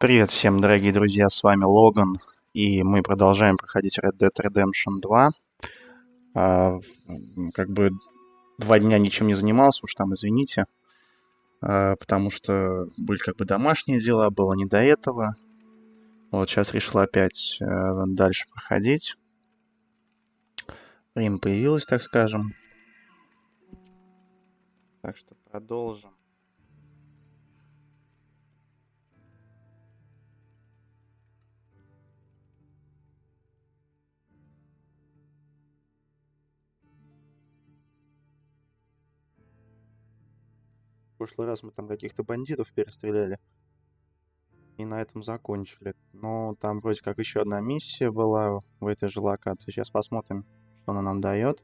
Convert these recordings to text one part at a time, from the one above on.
Привет всем, дорогие друзья, с вами Logan, и мы продолжаем проходить Red Dead Redemption 2. Как бы 2 дня ничем не занимался, уж там извините, потому что были как бы домашние дела, было не до этого. Вот сейчас решил опять дальше проходить. Время появилось, так скажем. Так что продолжим. В прошлый раз мы там каких-то бандитов перестреляли. И на этом закончили. Но там вроде как еще одна миссия была в этой же локации. Сейчас посмотрим, что она нам дает.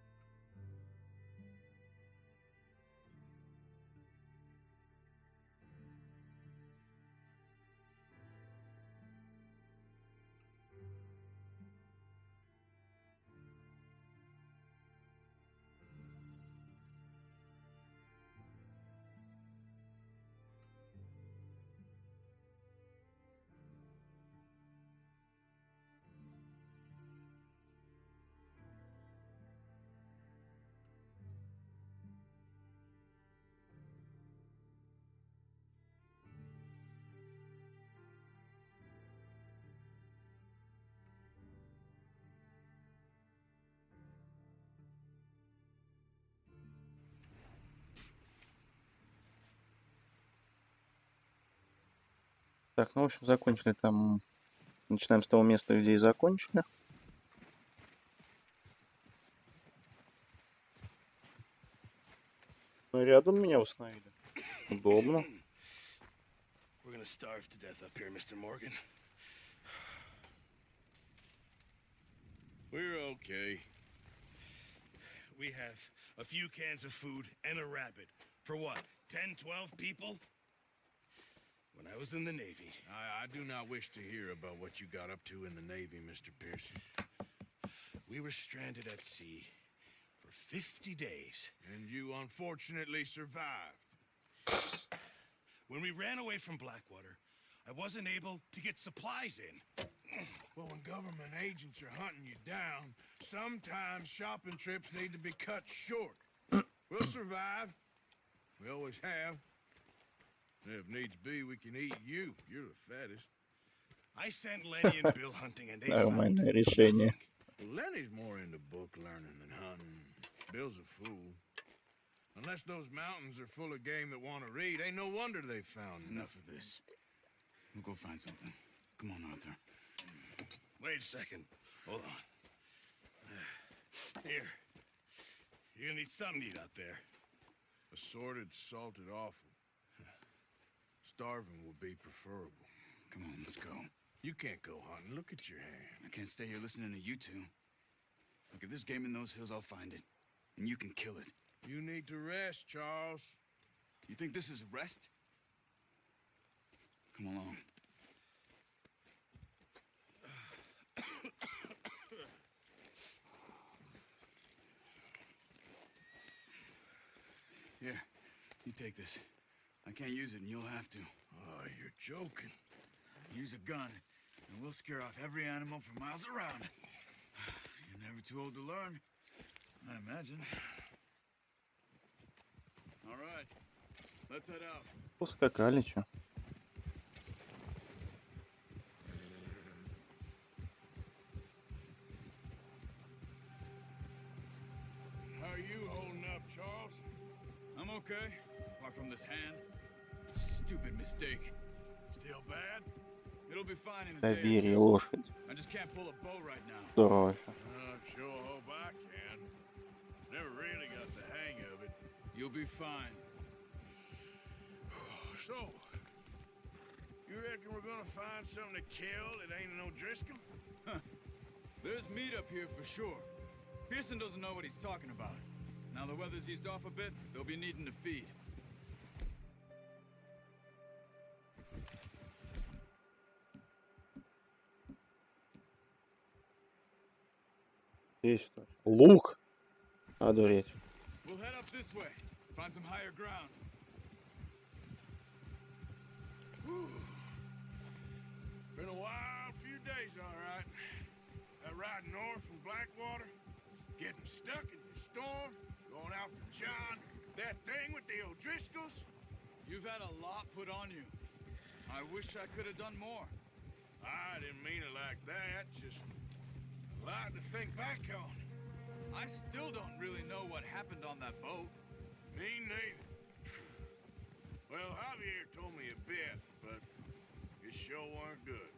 Так, ну, в общем, закончили там. Начинаем с того места, где и закончили. Рядом меня установили. Удобно. We're gonna starve to death up here, Mr. Morgan. We're okay. We have a few cans of food and a rabbit. For what? 10, 12 people? When I was in the Navy. I do not wish to hear about what you got up to in the Navy, Mr. Pearson. We were stranded at sea for 50 days. And you unfortunately survived. When we ran away from Blackwater, I wasn't able to get supplies in. Well, when government agents are hunting you down, sometimes shopping trips need to be cut short. We'll survive. We always have. If needs be, we can eat you. You're the fattest. I sent Lenny and Bill hunting and they Нормальное found решение. nothing. Lenny's more into book learning than hunting. Bill's a fool. Unless those mountains are full of game that want to read, ain't no wonder they found Enough of this. We'll go find something. Come on, Arthur. Wait a second. Hold on. Here. You're gonna need something to eat out there. Assorted, salted offal. Starving will be preferable. Come on, let's go. You can't go hunting. Look at your hand. I can't stay here listening to you two. Look, if there's game in those hills, I'll find it. And you can kill it. You need to rest, Charles. You think this is rest? Come along. Here, you take this. I can't use it, and you'll have to. Oh, you're joking. Use a gun, and we'll scare off every animal for miles around. You're never too old to learn, I imagine. All right, let's head out. Поскакали, чё. How are you holding up, Charles? I'm okay, apart from this hand. Stupid mistake. Still bad? It'll be fine in a day or Доверие, two. лошадь. I just can't pull a bow right now. Здорово. I sure hope I can. Never really got the hang of it. You'll be fine. So, you reckon we're gonna find something to kill that ain't no Driscoll? There's meat up here for sure. Pearson doesn't know what he's talking about. Now the weather's eased off a bit, they'll be needing to feed. Здесь что? Лук? Одуреть. We'll head up this way, find some higher ground. Been a wild few days, all right. That ride north from Blackwater, getting stuck in the storm, going out for John, that thing with the O'Driscolls. You've had a lot put on you. I wish I could have done more. I didn't mean it like that, just a lot to think back on. I still don't really know what happened on that boat. Me neither. Well, Javier told me a bit, but it sure weren't good.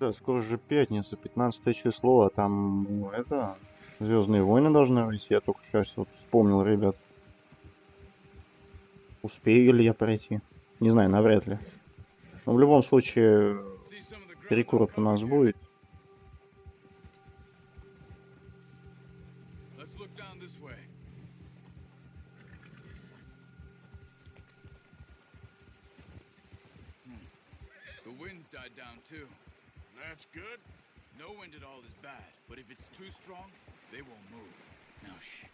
Да, скоро же пятница, 15 число, а там, ну, это, Звездные войны должны выйти. Я только сейчас вот вспомнил, ребят. Успею ли я пройти? Не знаю, навряд ли. Но в любом случае, See some of the ground перекур у нас uncovered here. будет. Let's look down this way. The wind's died down too. That's good. No wind at all is bad, but if it's too strong, they won't move. Now shh.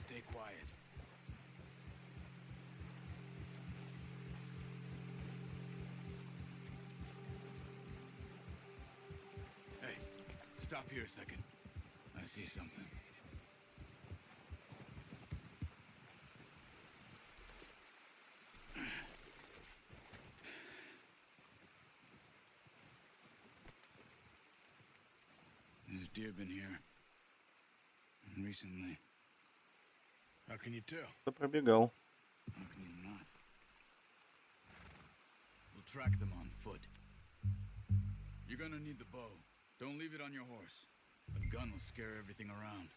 Stay quiet. Hey, stop here a second. I see something. There's deer been here. Recently. How can you tell? Кто пробегал? How can you not? We'll track them on foot. You're gonna need the bow. Don't leave it on your horse. A gun will scare everything around.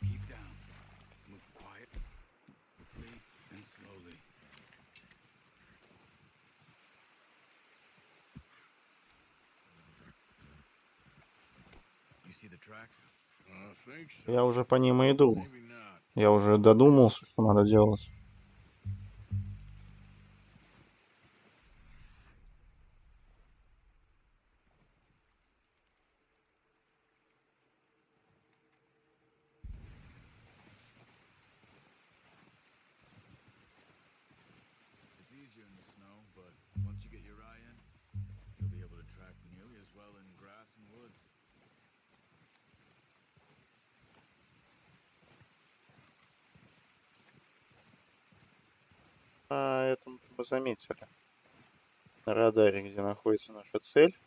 Keep down. Move quietly and slowly. You see the tracks? I think so. Я уже по ним и иду. Maybe not. Я уже додумался, что надо делать. It's easier in the snow, but once you get your eye in, you'll be able to track nearly as well in grass and woods. На этом вы заметили. На радаре, где находится наша цель.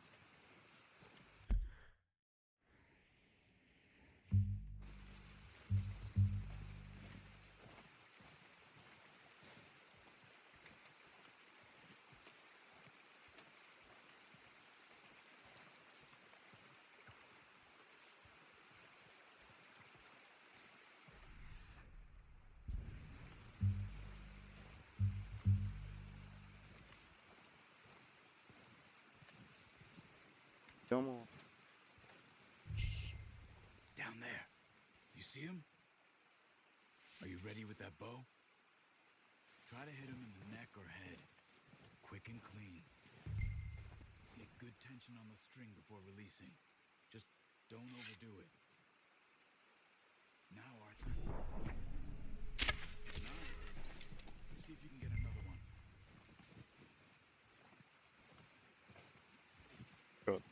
Идем его. Shh. Down there. You see him? Are you ready with that bow? Try to hit him in the neck or head. Quick and clean. Get good tension on the string before releasing. Just don't overdo it. Now, Arthur. Nice. See if you can get another one. Чёрт.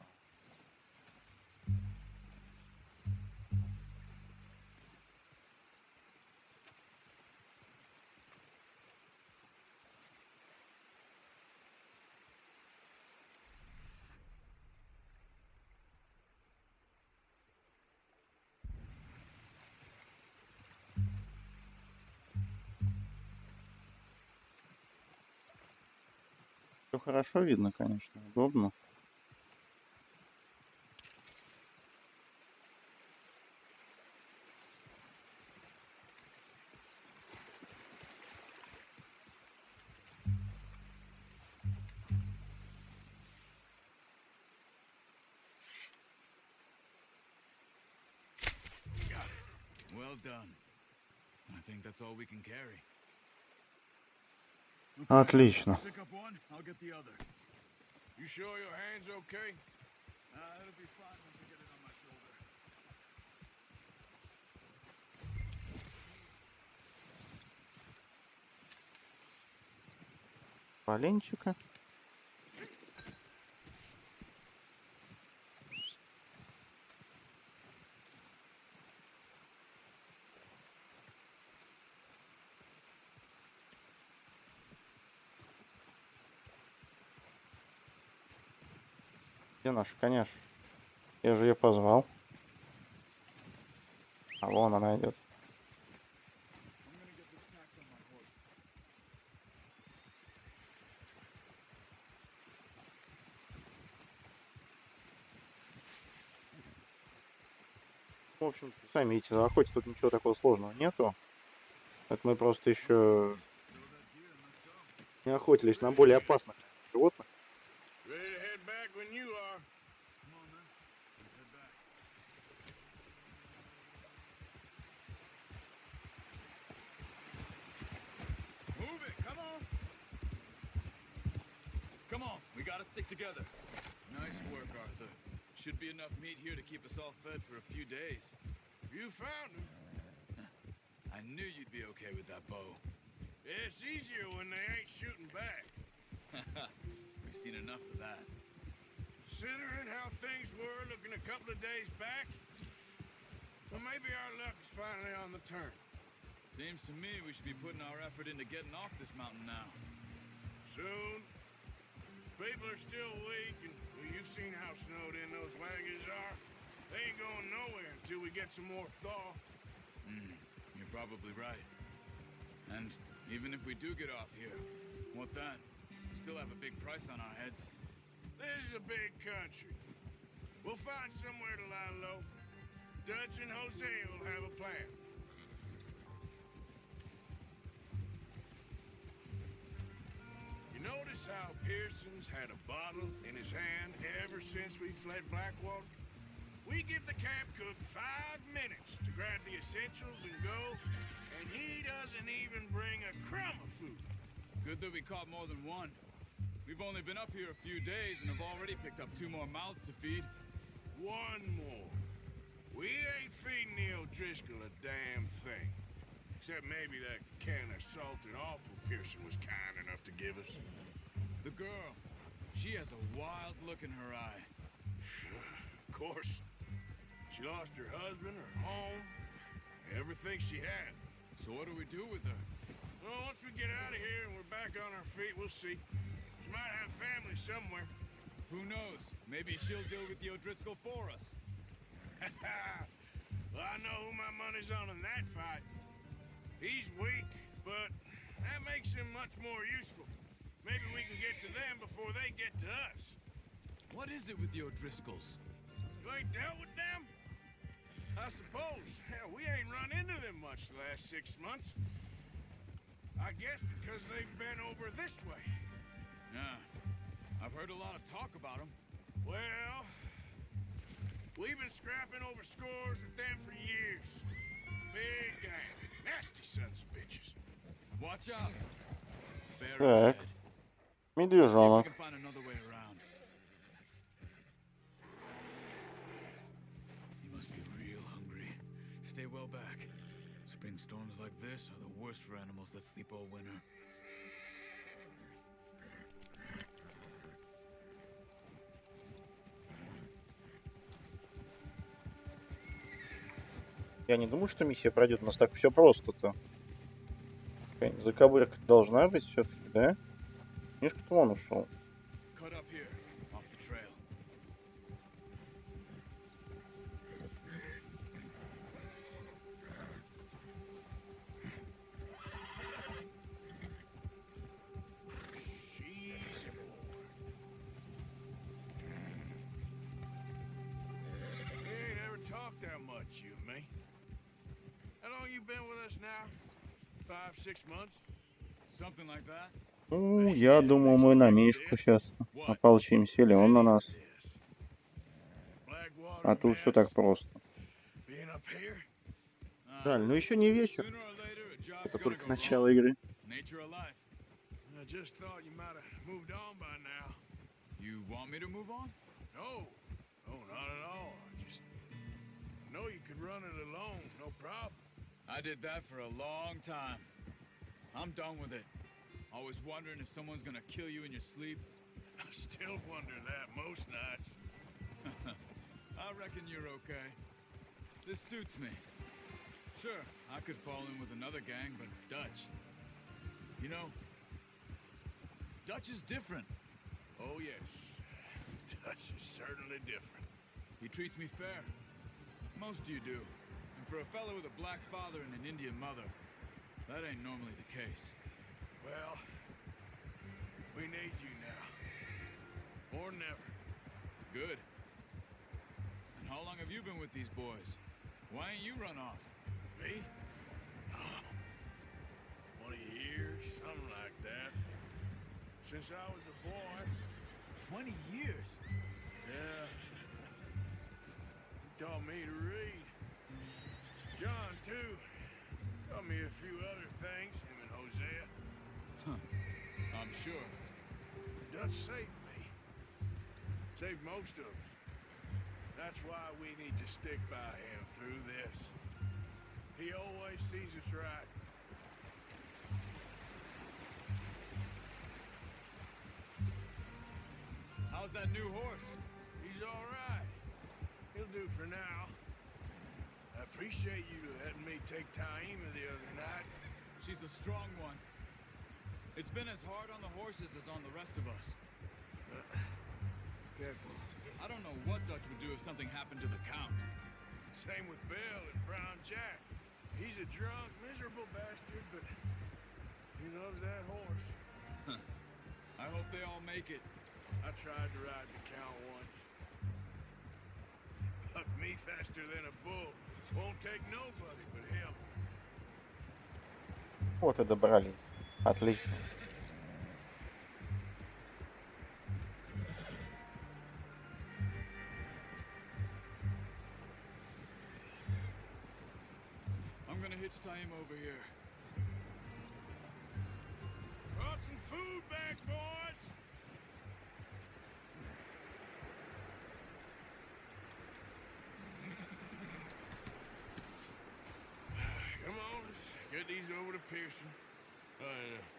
Все хорошо видно, конечно, удобно. Well done. I think that's all we can carry. Отлично. Pick up one, I'll get the other. You sure your hand's okay? It'll be fine once I get it on my shoulder. Поленчика. Где наша коняш? Я же ее позвал. А вон она идет. В общем, сами видите, на охоте тут ничего такого сложного нету. Это мы просто еще не охотились на более опасных животных. Ready to head back when you are. Come on, then. Let's head back. Move it, come on. Come on, we gotta stick together. Nice work, Arthur. Should be enough meat here to keep us all fed for a few days. You found him. I knew you'd be okay with that bow. It's easier when they ain't shooting back. We've seen enough of that. Considering how things were looking a couple of days back, well, maybe our luck's finally on the turn. Seems to me we should be putting our effort into getting off this mountain now. Soon. People are still weak, and well, you've seen how snowed in those wagons are. They ain't going nowhere until we get some more thaw. You're probably right. And even if we do get off here, what then? We still have a big price on our heads. This is a big country. We'll find somewhere to lie low. Dutch and Jose will have a plan. You notice how Pearson's had a bottle in his hand ever since we fled Blackwater? We give the camp cook 5 minutes to grab the essentials and go, and he doesn't even bring a crumb of food. Good that we caught more than one. We've only been up here a few days and have already picked up 2 more mouths to feed. One more. We ain't feeding the O'Driscoll a damn thing. Except maybe that can of salted offal Pearson was kind enough to give us. The girl, she has a wild look in her eye. Of course. She lost her husband, her home, everything she had. So what do we do with her? Well, once we get out of here and we're back on our feet, we'll see. She might have family somewhere. Who knows? Maybe she'll deal with the O'Driscoll for us. Well, I know who my money's on in that fight. He's weak, but that makes him much more useful. Maybe we can get to them before they get to us. What is it with the O'Driscolls? You ain't dealt with them? I suppose. Hell, we ain't run into them much the last 6 months. I guess because they've been over this way. Yeah, I've heard a lot of talk about them. Well, we've been scrapping over scores with them for years. Big gang. Nasty sons of bitches. Watch out. Bear Так. ahead. See if we Медвежонок. can find another way around. You must be real hungry. Stay well back. Spring storms like this are the worst for animals that sleep all winter. Я не думаю, что миссия пройдет. У нас так все просто-то. Заковырка должна быть все-таки, да? Мишка-то вон ушел. Cut up here, off the trail. She's much, you and me. How long you been with us now? 5-6 months? Something like that. Ну, я думал, мы на Мишку сейчас ополчимся, или он на нас. А тут все так просто. Жаль, ну еще не вечер. Sooner or later, a job's Это gonna только go начало wrong. игры. Nature of life. I just thought you might have moved on by now. You want me to move on? No, not at all. I know you could run it alone, no problem. I did that for a long time. I'm done with it. Always wondering if someone's gonna kill you in your sleep. I still wonder that most nights. I reckon you're okay. This suits me. Sure, I could fall in with another gang, but Dutch. You know, Dutch is different. Oh, yes. Dutch is certainly different. He treats me fair. Most of you do. And for a fellow with a black father and an Indian mother, that ain't normally the case. Well, we need you now. Or never. Good. And how long have you been with these boys? Why ain't you run off? Me? Oh, 20 years, something like that. Since I was a boy. 20 years? Yeah. He taught me to read. John, too. Taught me a few other things, him and Hosea. I'm sure. Dutch saved me. Saved most of us. That's why we need to stick by him through this. He always sees us right. How's that new horse? He's all right. He'll do for now. I appreciate you letting me take Taima the other night. She's a strong one. It's been as hard on the horses as on the rest of us. Careful. I don't know what Dutch would do if something happened to the Count. Same with Bill and Brown Jack. He's a drunk, miserable bastard, but he loves that horse. I hope they all make it. I tried to ride the Count once. Bucked me faster than a bull. Won't take nobody but him. Вот и добрались. Отлично. I'm gonna hitch Taima over here. Brought some food back, boys. Come on, let's get these over to Pearson.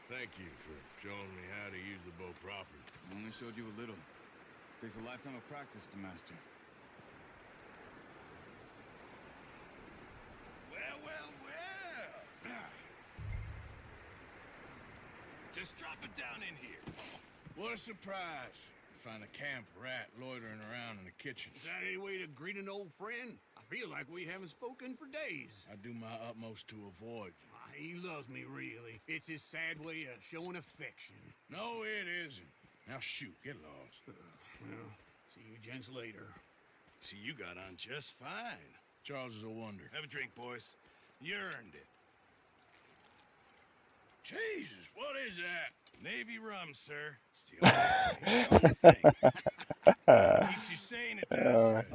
Thank you for showing me how to use the bow properly. I only showed you a little. Takes a lifetime of practice to master. Well. Just drop it down in here. What a surprise. Find a camp rat loitering around in the kitchen. Is that any way to greet an old friend? I feel like we haven't spoken for days. I do my utmost to avoid you. He loves me, really. It's his sad way of showing affection. No, it isn't. Now shoot, get lost. Well, see you gents later. See, you got on just fine. Charles is a wonder. Have a drink, boys. You earned it. Jesus, what is that? Navy rum, sir. It's the only thing. Keeps you sane at times.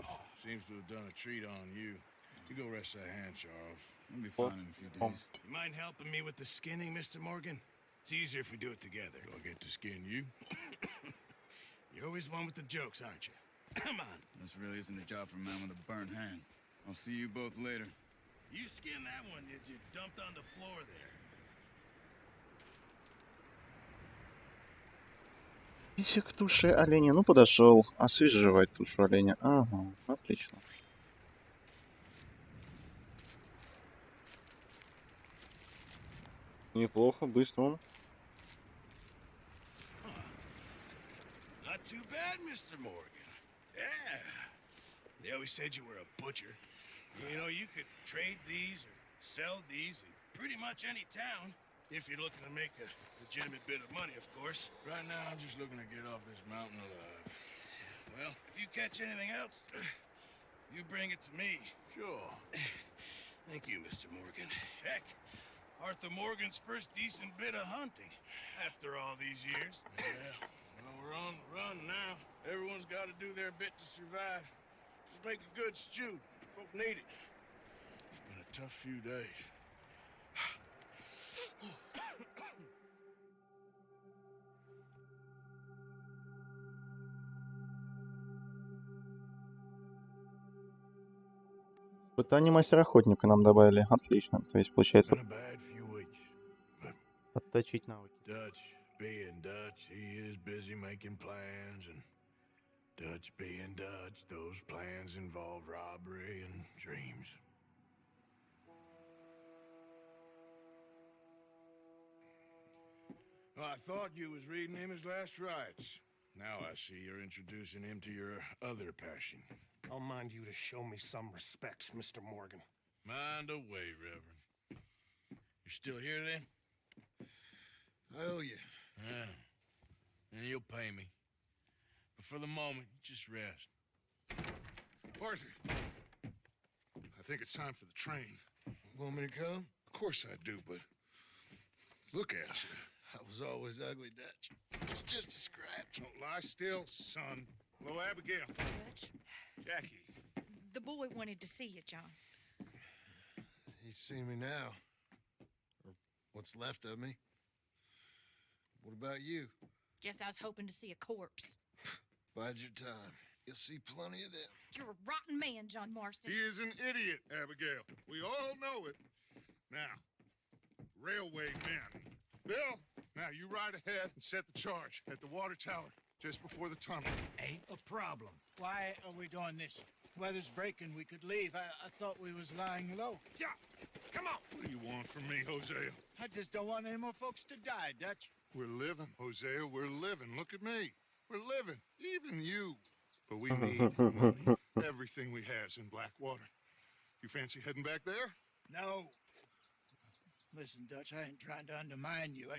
Seems to have done a treat on you. You go rest that hand, Charles. I'll be fine in a few days. You mind helping me with the skinning, Mr. Morgan? It's easier if we do it together. Do I get to skin you? You're always one with the jokes, aren't you? Come on. This really isn't a job for a man with a burnt hand. I'll see you both later. You skinned that one, did you? Dumped on the floor there. Иди к туше оленя. Ну, подошел. Освежевать тушу оленя. Ага, отлично. Неплохо, быстро он. Not too bad, Mr. Morgan. Yeah. They always said you were a butcher. You know, you could trade these or sell these in pretty much any town. If you're looking to make a legitimate bit of money, of course. Right now, I'm just looking to get off this mountain alive. Well, if you catch anything else, you bring it to me. Sure. Thank you, Mr. Morgan. Heck, Arthur Morgan's first decent bit of hunting after all these years. Yeah. Well, we're on the run now. Everyone's got to do their bit to survive. Just make a good stew. Folk need it. It's been a tough few days. Испытание мастера-охотника нам добавили. Отлично. То есть, получается, Been a bad few weeks. But отточить навыки. Dutch, being Dutch, he is busy making plans, and Dutch being Dutch, those plans involve robbery and dreams. Well, I thought you was reading him his last rites. Now I see you're introducing him to your other passion. I'll mind you to show me some respect, Mr. Morgan. Mind away, Reverend. You're still here then? I owe you. Yeah. And you'll pay me. But for the moment, just rest. Arthur, I think it's time for the train. Want me to come? Of course I do, but look at you. I was always ugly, Dutch. It's just a scratch. Don't lie still, son. Hello, Abigail. Dutch, Jackie. the boy wanted to see you, John. He's seen me now. Or what's left of me. What about you? Guess I was hoping to see a corpse. Bide your time. You'll see plenty of them. You're a rotten man, John Marston. He is an idiot, Abigail. We all know it. Now, railway men. Bill, now you ride ahead and set the charge at the water tower just before the tunnel. Ain't a problem. Why are we doing this? Weather's breaking. We could leave. I thought we was lying low. Yeah, come on. What do you want from me, Hosea? I just don't want any more folks to die, Dutch. We're living, Hosea. We're living. Look at me. We're living. Even you. But we need money. Everything we has in Blackwater. You fancy heading back there? No. Listen, Dutch, I ain't trying to undermine you. I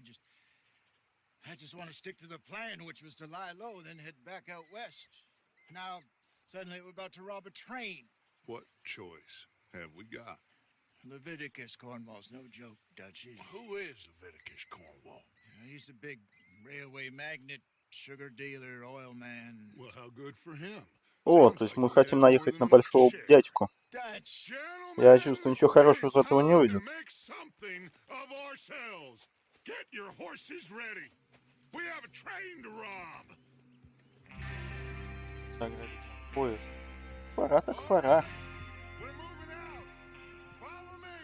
just want to stick to the plan, which was to lie low, then head back out west. Now, suddenly we're about to rob a train. What choice have we got? Leviticus Cornwall's no joke, Dutch. Who is Leviticus Cornwall? He's a big railway magnate, sugar dealer, oil man. Well, how good for him. О, то есть мы хотим наехать на большого дядьку. Dutch! Я чувствую, ничего хорошего из этого не выйдет. Get your horses ready. We have a train to rob. Поезд. Пора так пора. We're moving out. Follow me.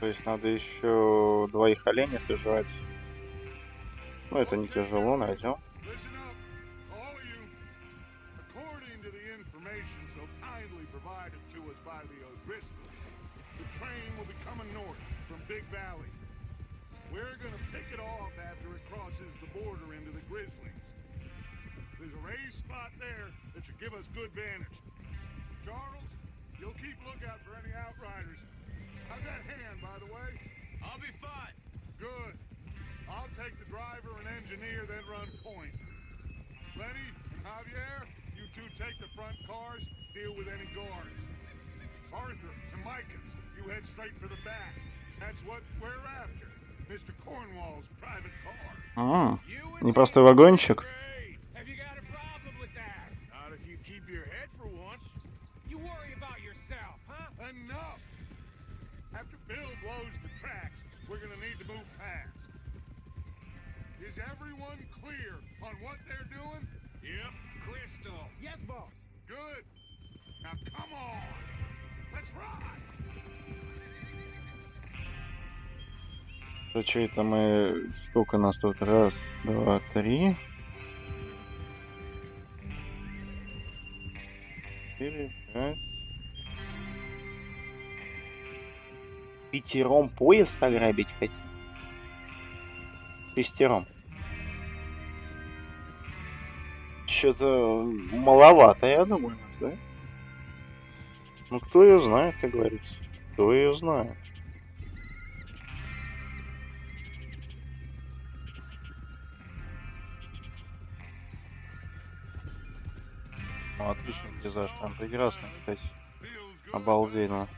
То есть надо еще двоих оленей сожрать. Ну, это не тяжело, найдем. Listen up, all of you. According to the information so kindly provided to us by the O'Driscolls, the train will be coming north from Big Valley. We're gonna pick it off after it crosses the border into the Grizzlies. There's a raised spot there that should give us good vantage. Charles, you'll keep lookout for any outriders. How's that hand, by the way? I'll be fine. Good. I'll take the driver and engineer, then run point. Lenny and Javier, you two take the front cars, deal with any guards. Arthur and Micah, you head straight for the back. That's what we're after. Mr. Cornwall's private car. Не простой вагончик. Great. Have you got a problem with that? Not if you keep your head for once. You worry about yourself, huh? Enough! After Bill blows the tracks, we're gonna need to move fast. Is everyone clear on what they're doing? Yep, crystal. Yes, boss. Good. Now come on. Let's ride. Что это мы... Сколько нас тут? Раз, два, три. 4, 5. Пятером поезд ограбить хотим? Шестером. Что-то маловато, я думаю, да? Ну, кто ее знает, как говорится. Кто ее знает. Ну, отличный пейзаж, прям прекрасно, кстати. Feels good, Обалденно.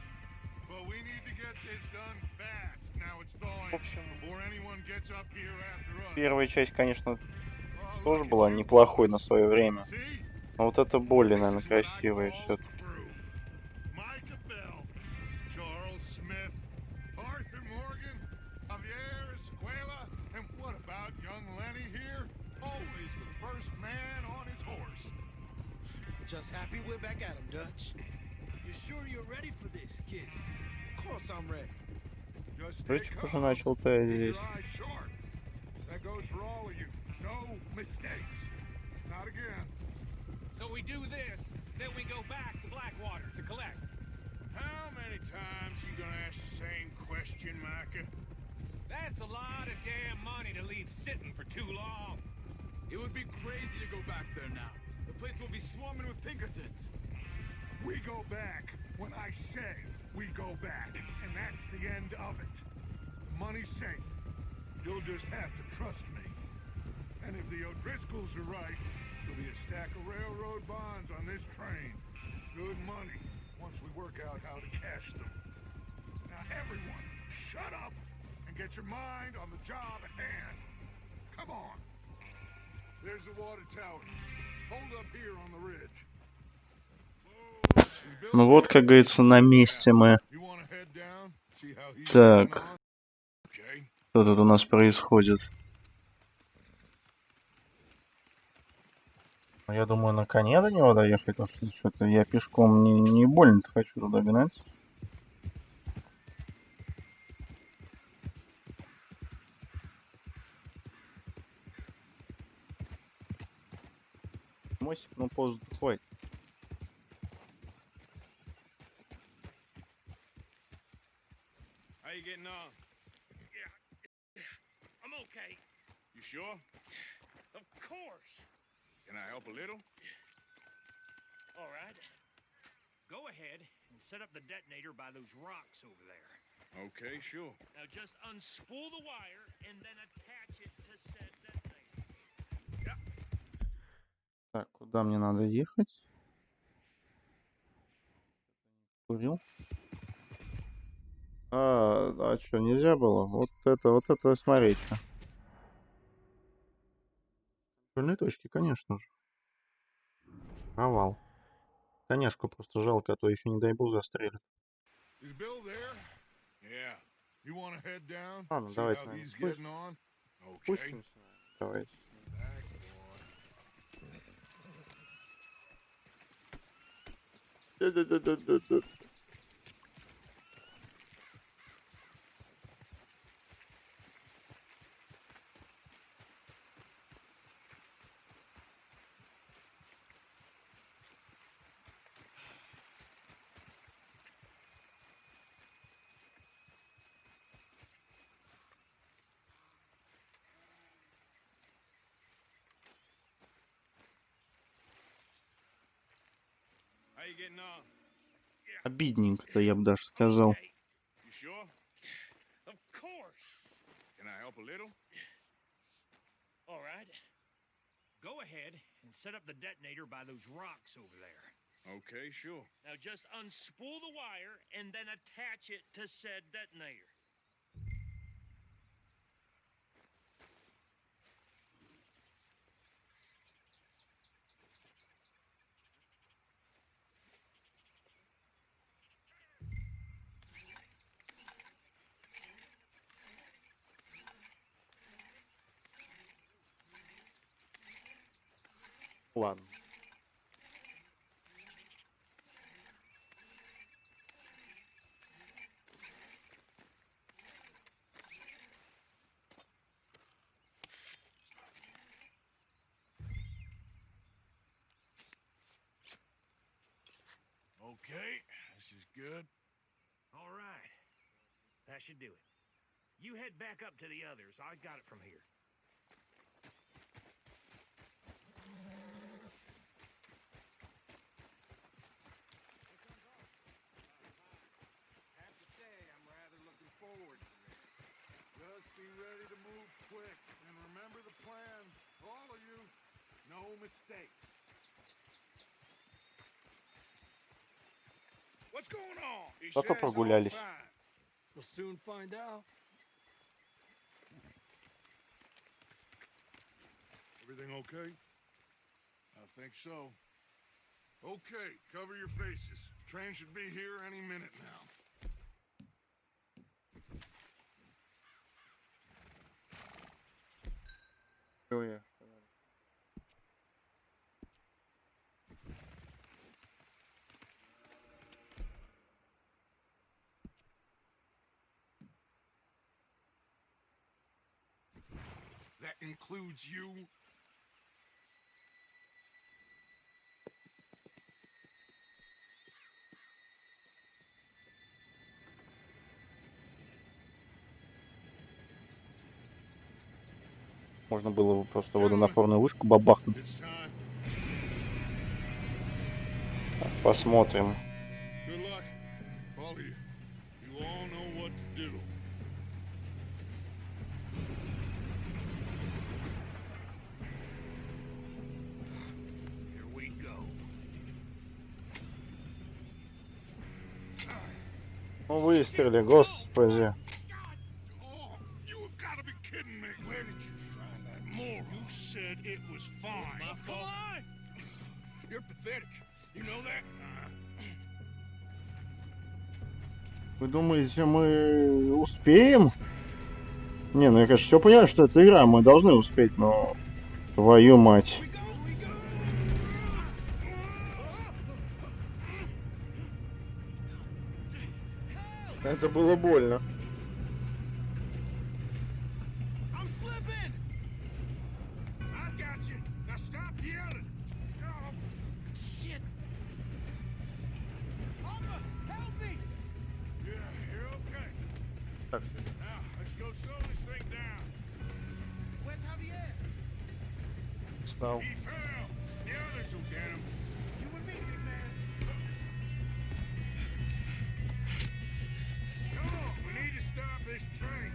but we need to get this done fast. Now it's thawing В общем, before anyone gets up here after us. первая часть, конечно, Oh, тоже look at была you неплохой на boys. свое время. See? Но вот это более, This наверное, is what I красивое call все-таки. crew. Micah Bell, Charles Smith, Arthur Morgan, Javier Escuela, and what about young Lenny here? Always the first man on his horse. Just happy we're back at him, Dutch. You sure you're ready for this, kid? Of course I'm ready. Just stay Рычаг уже calm. начал таять Keep здесь. your eyes sharp. That goes for all of you. No mistakes. Not again. So we do this, then we go back to Blackwater to collect. How many times you gonna ask the same question, Micah? That's a lot of damn money to leave sitting for too long. It would be crazy to go back there now. The place will be swarming with Pinkertons. We go back when I say we go back, and that's the end of it. Money's safe. You'll just have to trust me. And if the O'Driscolls are right, there'll be a stack of railroad bonds on this train. Good money once we work out how to cash them. Now everyone, shut up and get your mind on the job at hand. Come on. There's the water tower. Hold up here on the ridge. Ну вот, как говорится, на месте мы. You wanna head down? See how he's Так, getting on? Okay. что тут у нас происходит? Я думаю, на коне до него доехать, потому что что-то я пешком не больно-то хочу туда гнать. Мостик, ну поздно хватит. How you getting on? I'm okay. You sure? Of course. Can I help a little? All right. Go ahead and set up the detonator by those rocks over there. Okay, sure. Now just unspool the wire and then attach it to said detonator. Так, куда мне надо ехать? Курил. А что, нельзя было? Вот это, смотрите. Контрольные точки, конечно же. Провал. Конешку просто жалко, а то еще, не дай бог, застрелят. Is Bill there? Yeah. You want to head down? Ладно, See давайте, how наверное, he's getting on? Okay. спустимся. Давайте. Back, boy. Да-да-да-да-да-да. How you getting on? Обидненько-то, я бы даже сказал. Okay. You sure? Of course. Can I help a little? All right. Go ahead and set up the detonator by those rocks over there. Okay, sure. Now just unspool the wire and then attach it to said detonator. Ладно. Okay, this is good. All right. That should do it. You head back up to the others. I got it from here. Have to say, I'm rather looking forward to this. Just be ready to move quick, and remember the plan. All of you, no mistakes. What's going on? He Только says all прогулялись. fine. We'll soon find out. Everything okay? I think so. Okay, cover your faces. Train should be here any minute now. That includes you? Можно было бы просто водонапорную вышку бабахнуть. It's time. Посмотрим. Good luck, all of you. You all know what to do. Here we go. Ну выстрели, господи. Oh, you have got to be kidding me. Where did you find that moron? You said it was fine. My Come fault. on! You're pathetic. You know that? Вы думаете, мы успеем? Не, ну я, конечно, все понимаю, что это игра, мы должны успеть, но... Твою мать. Это было больно. I'm slipping. I got you. Now stop yelling. Oh, shit. Arthur, help me. Yeah, you're okay. Так, Now, let's go slow this thing down. Where's Javier? встал. He fell. The others will get him. You and me, big man. Come on, we need to stop this train.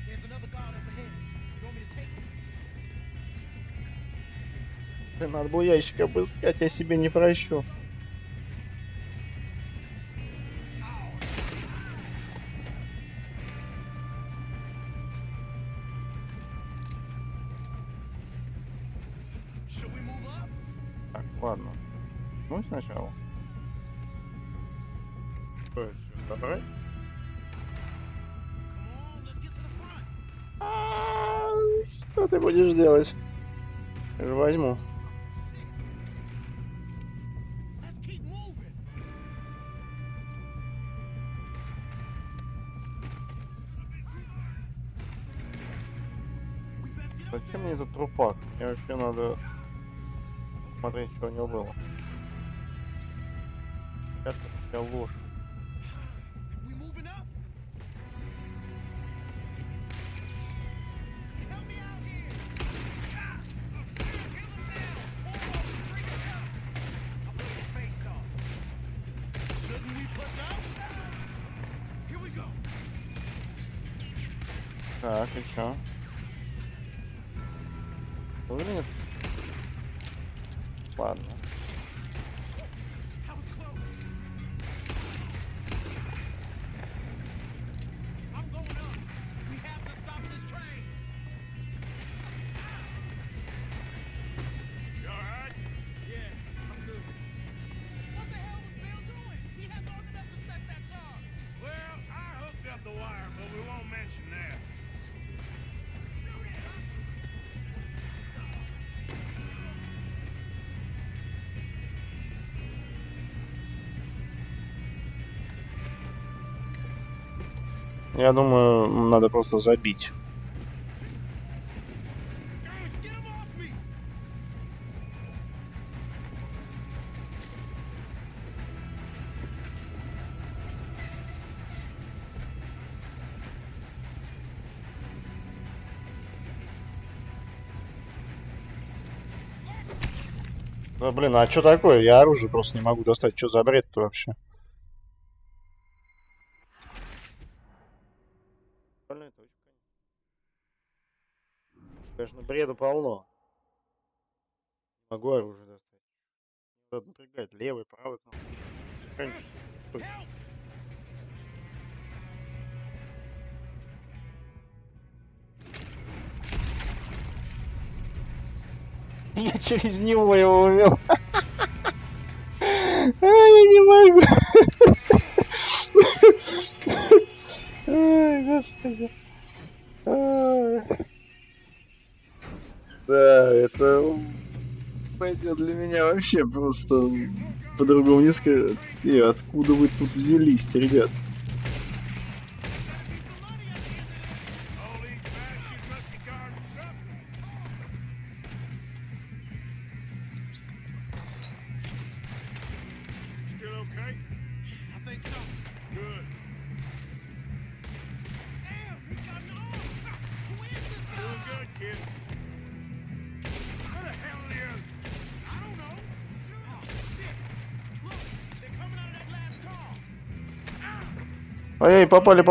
There's another guard up ahead. You want me to take him? Надо было ящик обыскать, я себе не прощу. Should we move up? Так, ладно. Ну, сначала. Что это? Добрать? Come on, let's get to the front. Что ты будешь делать? Я же возьму. Let's keep moving. We best get up Зачем мне этот трупак? Мне вообще надо смотреть, что у него было. Это вся ложь. We moving up? Help me out here. Shouldn't we push up? Here we go. Так, и чё? Выглянет? Ладно. That was close. I'm going up. We have to stop this train. You all right? Yeah, I'm good. What the hell was Bill doing? He had long enough to set that charge. Well, I hooked up the wire, but we won't mention that. Shoot it! Я думаю, надо просто забить. God, get him off me! Да блин, а что такое? Я оружие просто не могу достать. Что за бред-то вообще? Конечно, бреда полно. Могу оружие достать. Надо напрягать левый, правый кнопку. Раньше. Точно. Я через него его увел. Я не могу. Ой, господи. Да, это пойдет для меня вообще просто по-другому не сказать. И откуда вы тут взялись, ребят? All these bastards must be guarding something. Still okay? I think so. Good. Damn, he's got an arm. Who is this guy? Doing good, kid. Where the hell are the others? I don't know. Oh, shit. Look, they're coming out of that last car. Ай, попали.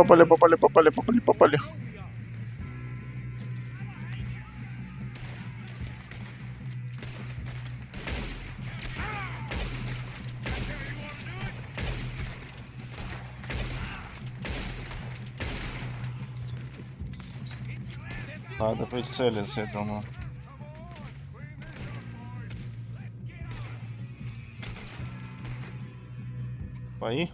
Надо прицелиться, я думаю. Свои?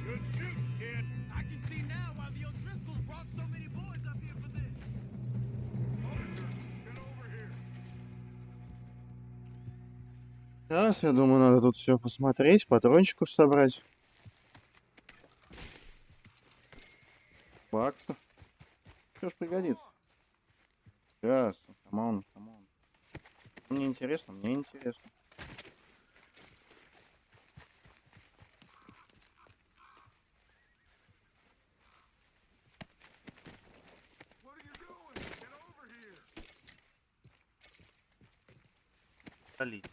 Good shooting, kid. I can see now why the O'Driscolls brought so many boys up here for this. Get over here. Сейчас, я думаю, надо тут все посмотреть, патрончиков собрать. Баксов. Что ж пригодится. Сейчас, камон. Мне интересно. What are you doing? Get over here. Солить.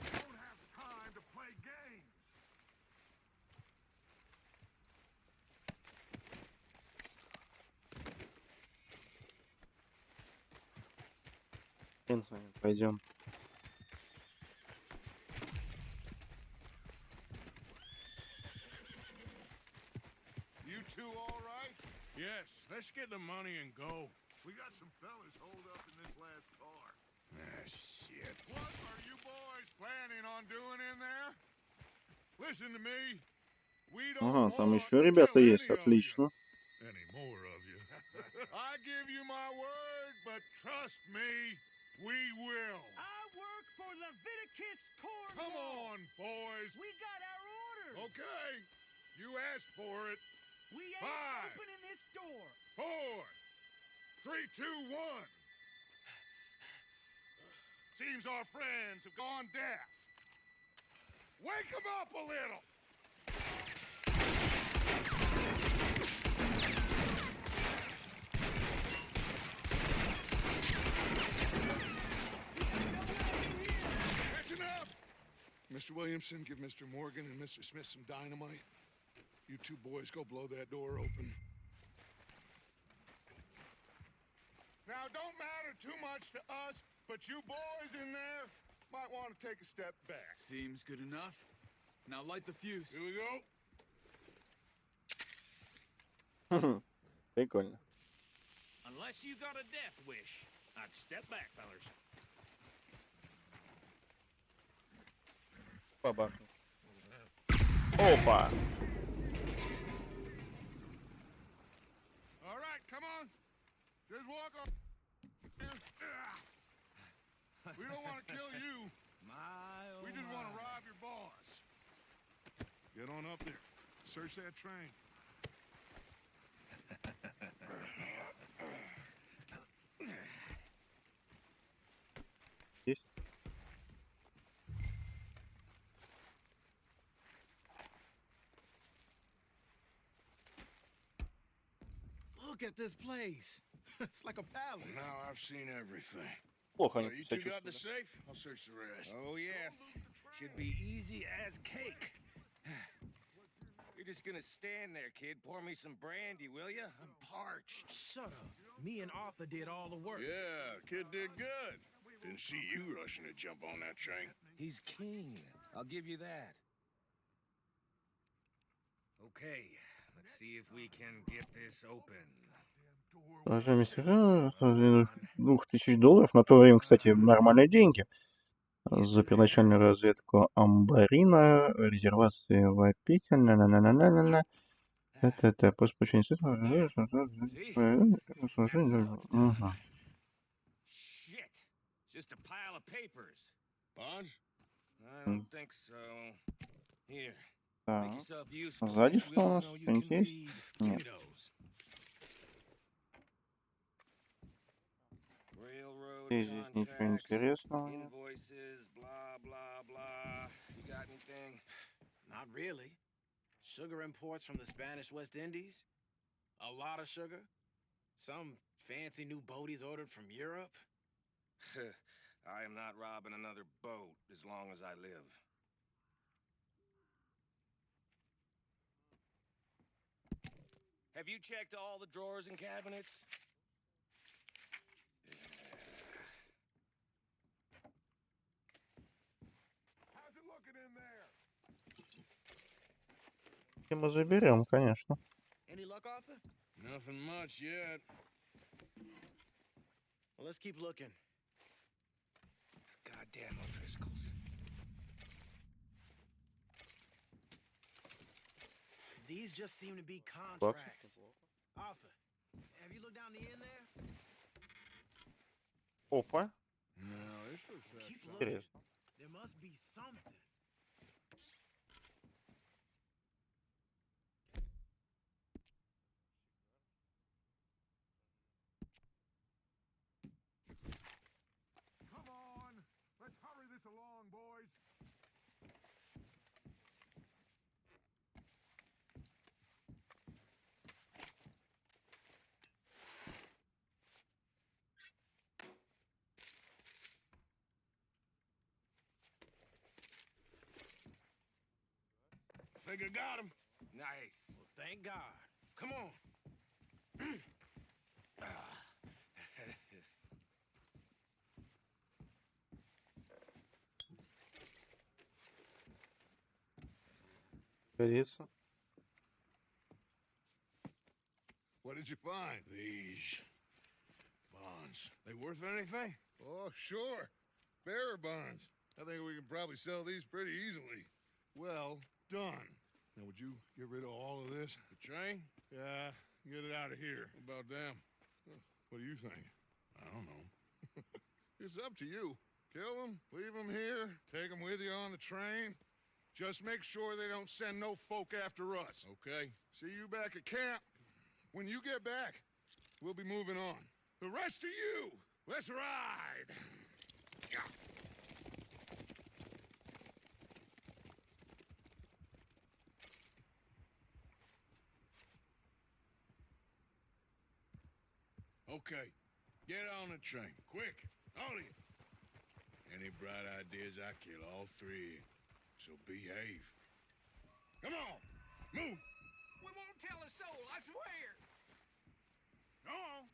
Don't have time to play games. С вами пойдем. You two all right? Yes, let's get the money and go. We got some fellas holed up in this last car. Ah, shit. What are you boys planning on doing in there? Listen to me. We don't Ага, там want еще to ребята kill есть, any of отлично. you. Any more of you. I give you my word, but trust me, we will. I work for Leviticus Cornwall. Come on, boys. We got our orders. Okay, you asked for it. We ain't Five. opening this door. 4, 3, 2, 1. Seems our friends have gone deaf. Wake them up a little. Catching up. Mr. Williamson, give Mr. Morgan and Mr. Smith some dynamite. You two boys go blow that door open. Now, don't matter too much to us, but you boys in there might want to take a step back. Seems good enough. Now light the fuse. Here we go. Прикольно. Unless you got a death wish, I'd step back, fellers. Побахнуть. Опа! All right, come on. Just walk up. We don't want to kill you. We just want to rob your boss. Get on up there. Search that train. Есть? Look at this place. It's like a palace. Now I've seen everything. Плохо они You себя two got the чувствуют. safe? I'll search the rest. Oh, yes. should be easy as cake. You're just gonna stand there, kid. Pour me some brandy, will ya? I'm parched. Shut up. Me and Arthur did all the work. Yeah, kid did good. Didn't see you rushing to jump on that train. He's king. I'll give you that. Okay, let's see if we can get this open. $2000 на то время, кстати, нормальные деньги. За первоначальную разведку Амбарина, резервации в Апите, на-на-на-на-на-на. Это после получения средств. Shit! Just a pile of papers. Bonds? I don't think so. Here. Make yourself useful. Сзади что у нас? Что-нибудь есть? Нет. Здесь ничего интересного. Invoices, blah, blah, blah. You got anything? Not really. Sugar imports from the Spanish West Indies. A lot of sugar. Some fancy new boat he's ordered from Europe. I am not robbing another boat as long as I live. Have you checked all the drawers and cabinets? How's it looking in there? Мы заберем, конечно. Any luck, Arthur? Nothing much yet. Well, let's keep looking. These goddamn O'Driscolls. These just seem to be contracts. Arthur, have you looked down the end there? Опа. No, this looks like Keep something. looking. Интересно. There must be something. Come on, let's hurry this along, boys. Think I got him. Nice. Well, thank God. Come on. Годится. What did you find? These bonds. They worth anything? Oh, sure. Bearer bonds. I think we can probably sell these pretty easily. Well done. Now, would you get rid of all of this? The train? Yeah, get it out of here. What about them? What do you think? I don't know. It's up to you. Kill them, leave them here, take them with you on the train. Just make sure they don't send no folk after us, okay? See you back at camp. When you get back, we'll be moving on. The rest of you, let's ride! Okay, get on the train, quick, all of you. Any bright ideas, I kill all three, so behave. Come on, move! We won't tell a soul, I swear. Go on!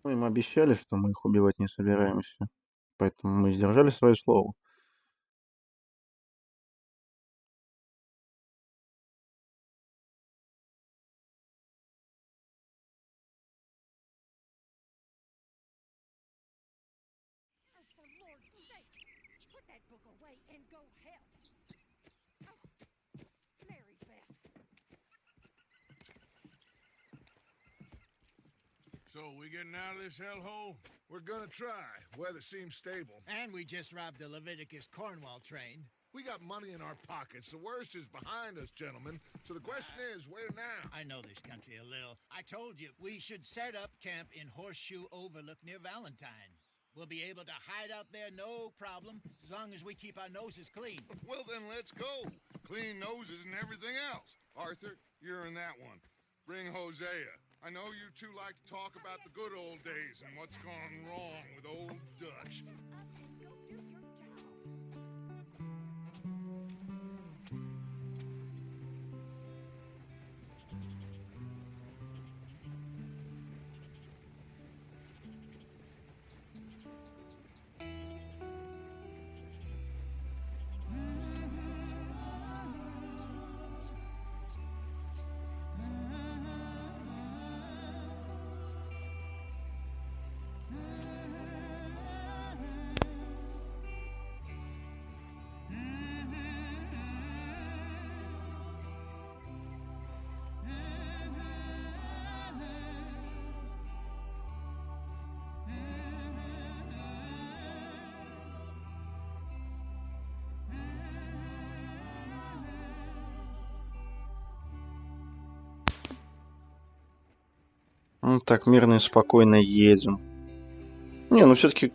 Мы им обещали, что мы их убивать не собираемся. Поэтому мы сдержали свое слово. Oh, for Lord's sake! Put that book away and go help. Oh, Mary Beth. So, we getting out of this hellhole? We're gonna try. Weather seems stable. And we just robbed the Leviticus Cornwall train. We got money in our pockets. The worst is behind us, gentlemen. So the question is, where now? I know this country a little. I told you, we should set up camp in Horseshoe Overlook near Valentine. We'll be able to hide out there, no problem, as long as we keep our noses clean. Well, then let's go. Clean noses and everything else. Arthur, you're in that one. Bring Hosea. I know you two like to talk about the good old days and what's gone wrong with old Dutch. Up and go do your job. Ну, так мирно и спокойно едем. Не, ну все-таки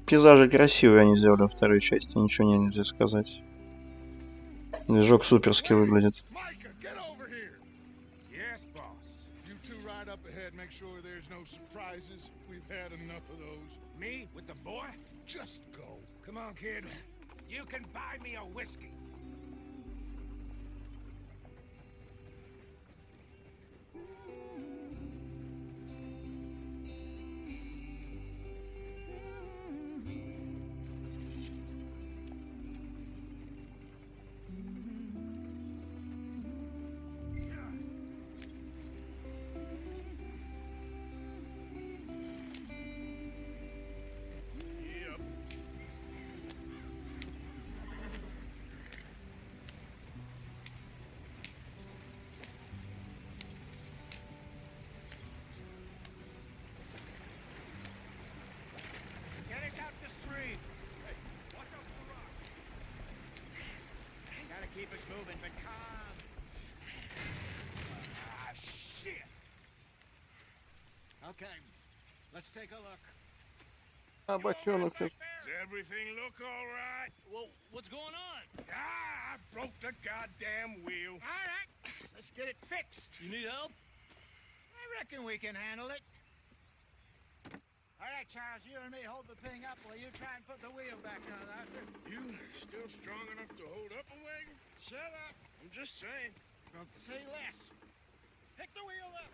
пейзажи красивые они сделали во второй части, ничего нельзя сказать. Движок суперски выглядит. Micah, get over here. Yes, boss. You two ride up ahead, make sure there's no surprises. We've had enough of those. Me with the boy? Just go. Come on, kid. You can buy me a whiskey. Get us out the stream. Hey, watch out for the rock. Gotta keep us moving, but calm. Ah, shit. Okay, let's take a look. А, бочонок тут. Does everything look all right? Well, what's going on? Ah, I broke the goddamn wheel. All right, let's get it fixed. You need help? I reckon we can handle it. All right, Charles, you and me hold the thing up while you try and put the wheel back on, Arthur. You still strong enough to hold up a wagon? Shut up. I'm just saying. Don't say less. Pick the wheel up.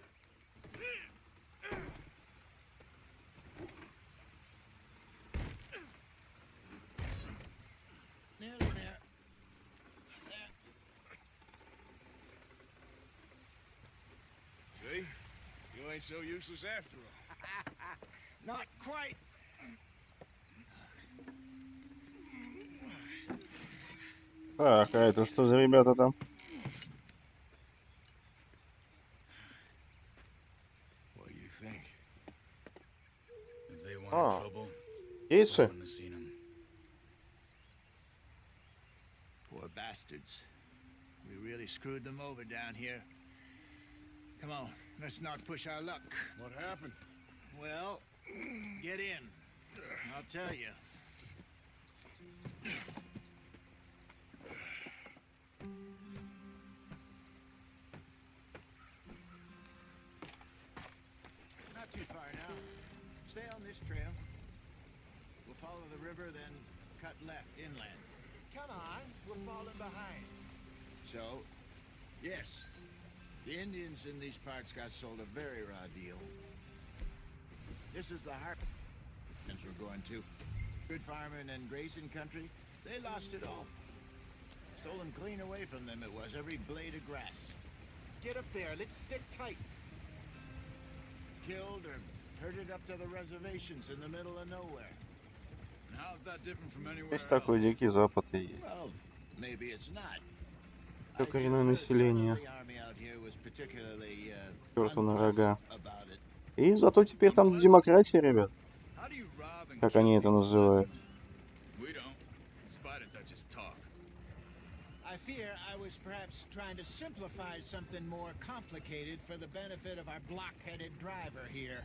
Nearly there. There. See? You ain't so useless after all. Not quite. Так, а это что за ребята там? What do you think? If they wanted Ah. trouble, Кейсы? wouldn't have seen 'em. Poor bastards. We really screwed them over down here. Come on, let's not push our luck. What happened? Well, get in. I'll tell you. Not too far now. Stay on this trail. We'll follow the river, then cut left inland. Come on, we're falling behind. So, yes, the Indians in these parts got sold a very raw deal. This is the heart we're going to. Good farming and grazing country, they lost it all. Stolen clean away from them it was, every blade of grass. Get up there, let's stick tight. Killed or herded up to the reservations in the middle of nowhere. how's that different from anywhere Есть такой else? Дикий Запад и есть. Well, maybe it's not. Всё I коренное just heard some население. of the army out here was particularly, Чёрту на unpleasant рога. about it. И зато теперь там демократия, ребят. How do you rob and Как kill они это people называют. pleasantly? We don't. In spite of Dutch's talk. I fear I was perhaps trying to simplify something more complicated for the benefit of our block-headed driver here.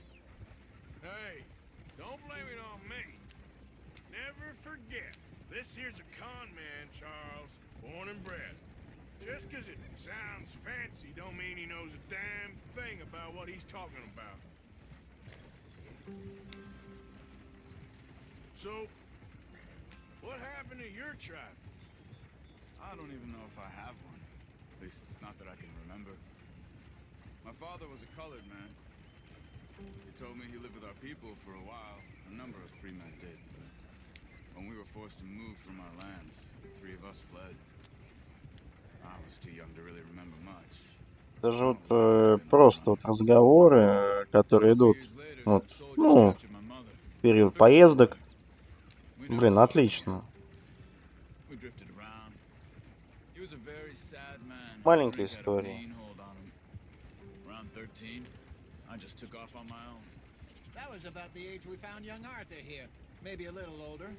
Hey, don't blame it on me. Never forget, this here's a con man, Charles, born and bred. Just 'cause it sounds fancy don't mean he knows a damn thing about what he's talking about. So, what happened to your tribe? I don't even know if I have one. At least, not that I can remember. My father was a colored man. He told me he lived with our people for a while. A number of free men did, but when we were forced to move from our lands, the three of us fled. I was too young to really remember much. Даже вот просто вот разговоры, которые идут, вот, ну, в период поездок, блин, отлично. We drifted around. He was a very sad man. Маленькие Drink had a истории. mean hold on him. Around 13, I just took off on my own. That was about the age we found young Arthur here. Maybe a little older.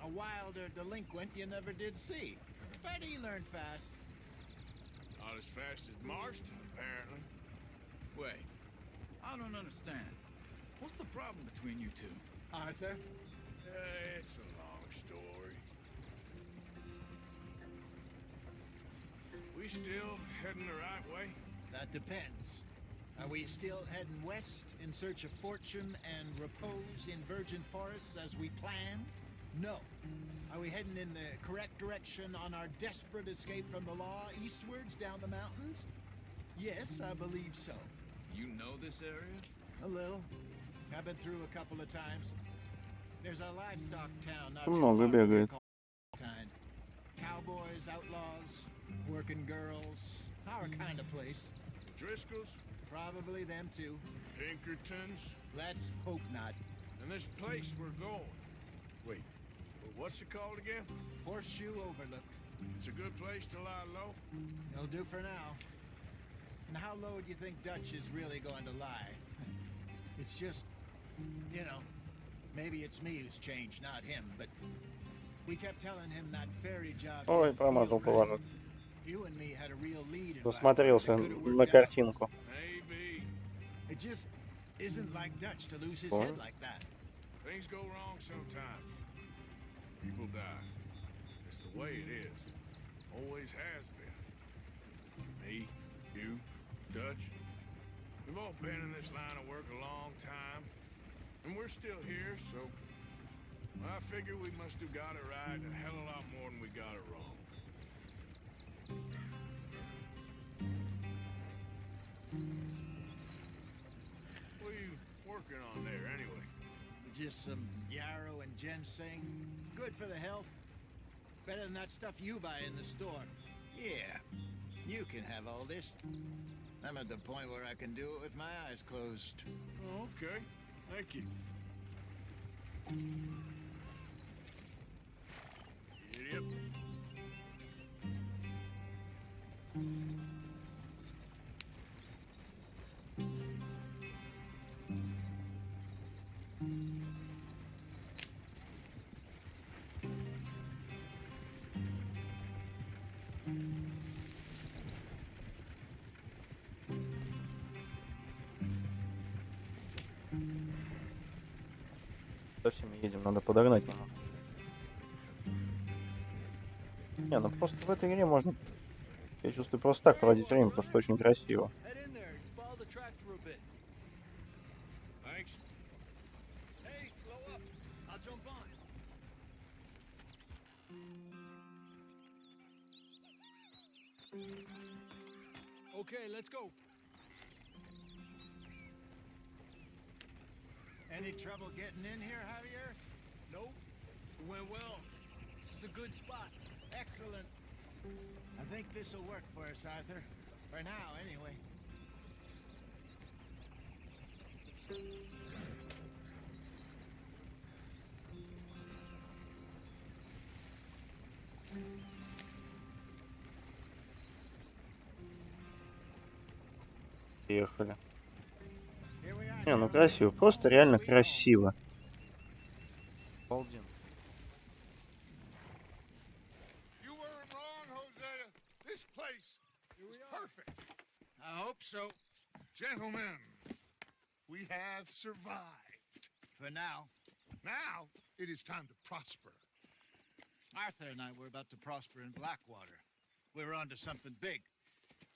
A wilder delinquent you never did see. But he learned fast. Not as fast as Marston, apparently. Wait, I don't understand. What's the problem between you two? Arthur? It's a long story. We still heading the right way? That depends. Are we still heading west in search of fortune and repose in virgin forests as we planned? No. Are we heading in the correct direction on our desperate escape from the law eastwards down the mountains? Yes, I believe so. You know this area? A little. I've been through a couple of times. There's a livestock town not too Много far from here бегает. called Time. Cowboys, outlaws, working girls, our kind of place. Driscoll's? Probably them too. Pinkertons? Let's hope not. And this place we're going. Wait, what's it called again? Horseshoe Overlook. It's a good place to lie low? It'll do for now. And how low do you think Dutch is really going to lie? It's just, you know, maybe it's me who's changed, not him, but we kept telling him that ferry job. Ой, didn't промазал feel right. поворот. You and me had a real lead in Засмотрелся It could've на worked out. картинку. Maybe. It just isn't like Dutch to lose his What? head like that. Things go wrong sometimes. People die. It's the way it is. Always has been. Me, you, Dutch. We've all been in this line of work a long time. And we're still here, so I figure we must have got it right a hell of a lot more than we got it wrong. What are you working on there, anyway? Just some yarrow and ginseng. Good for the health. Better than that stuff you buy in the store. Yeah, you can have all this. I'm at the point where I can do it with my eyes closed. Oh, okay. Thank you. Idiot. За всеми едем, надо подогнать немного. Не, ну просто в этой игре можно, я чувствую, просто так проводить время, потому что очень красиво. Head in there and follow the track for a bit. Thanks. Hey, slow up. I'll jump on. Okay, let's go. Any trouble getting in here, Javier? Nope. It went well. This is a good spot. Excellent. I think this will work for us, Arthur. For now, anyway. Приехали. Не, ну красиво. Просто реально красиво. Обалденно. You weren't wrong, Hosea. This place is perfect. I hope so. Gentlemen, we have survived. For now. Now, it is time to prosper. Arthur and I were about to prosper in Blackwater. We were onto something big.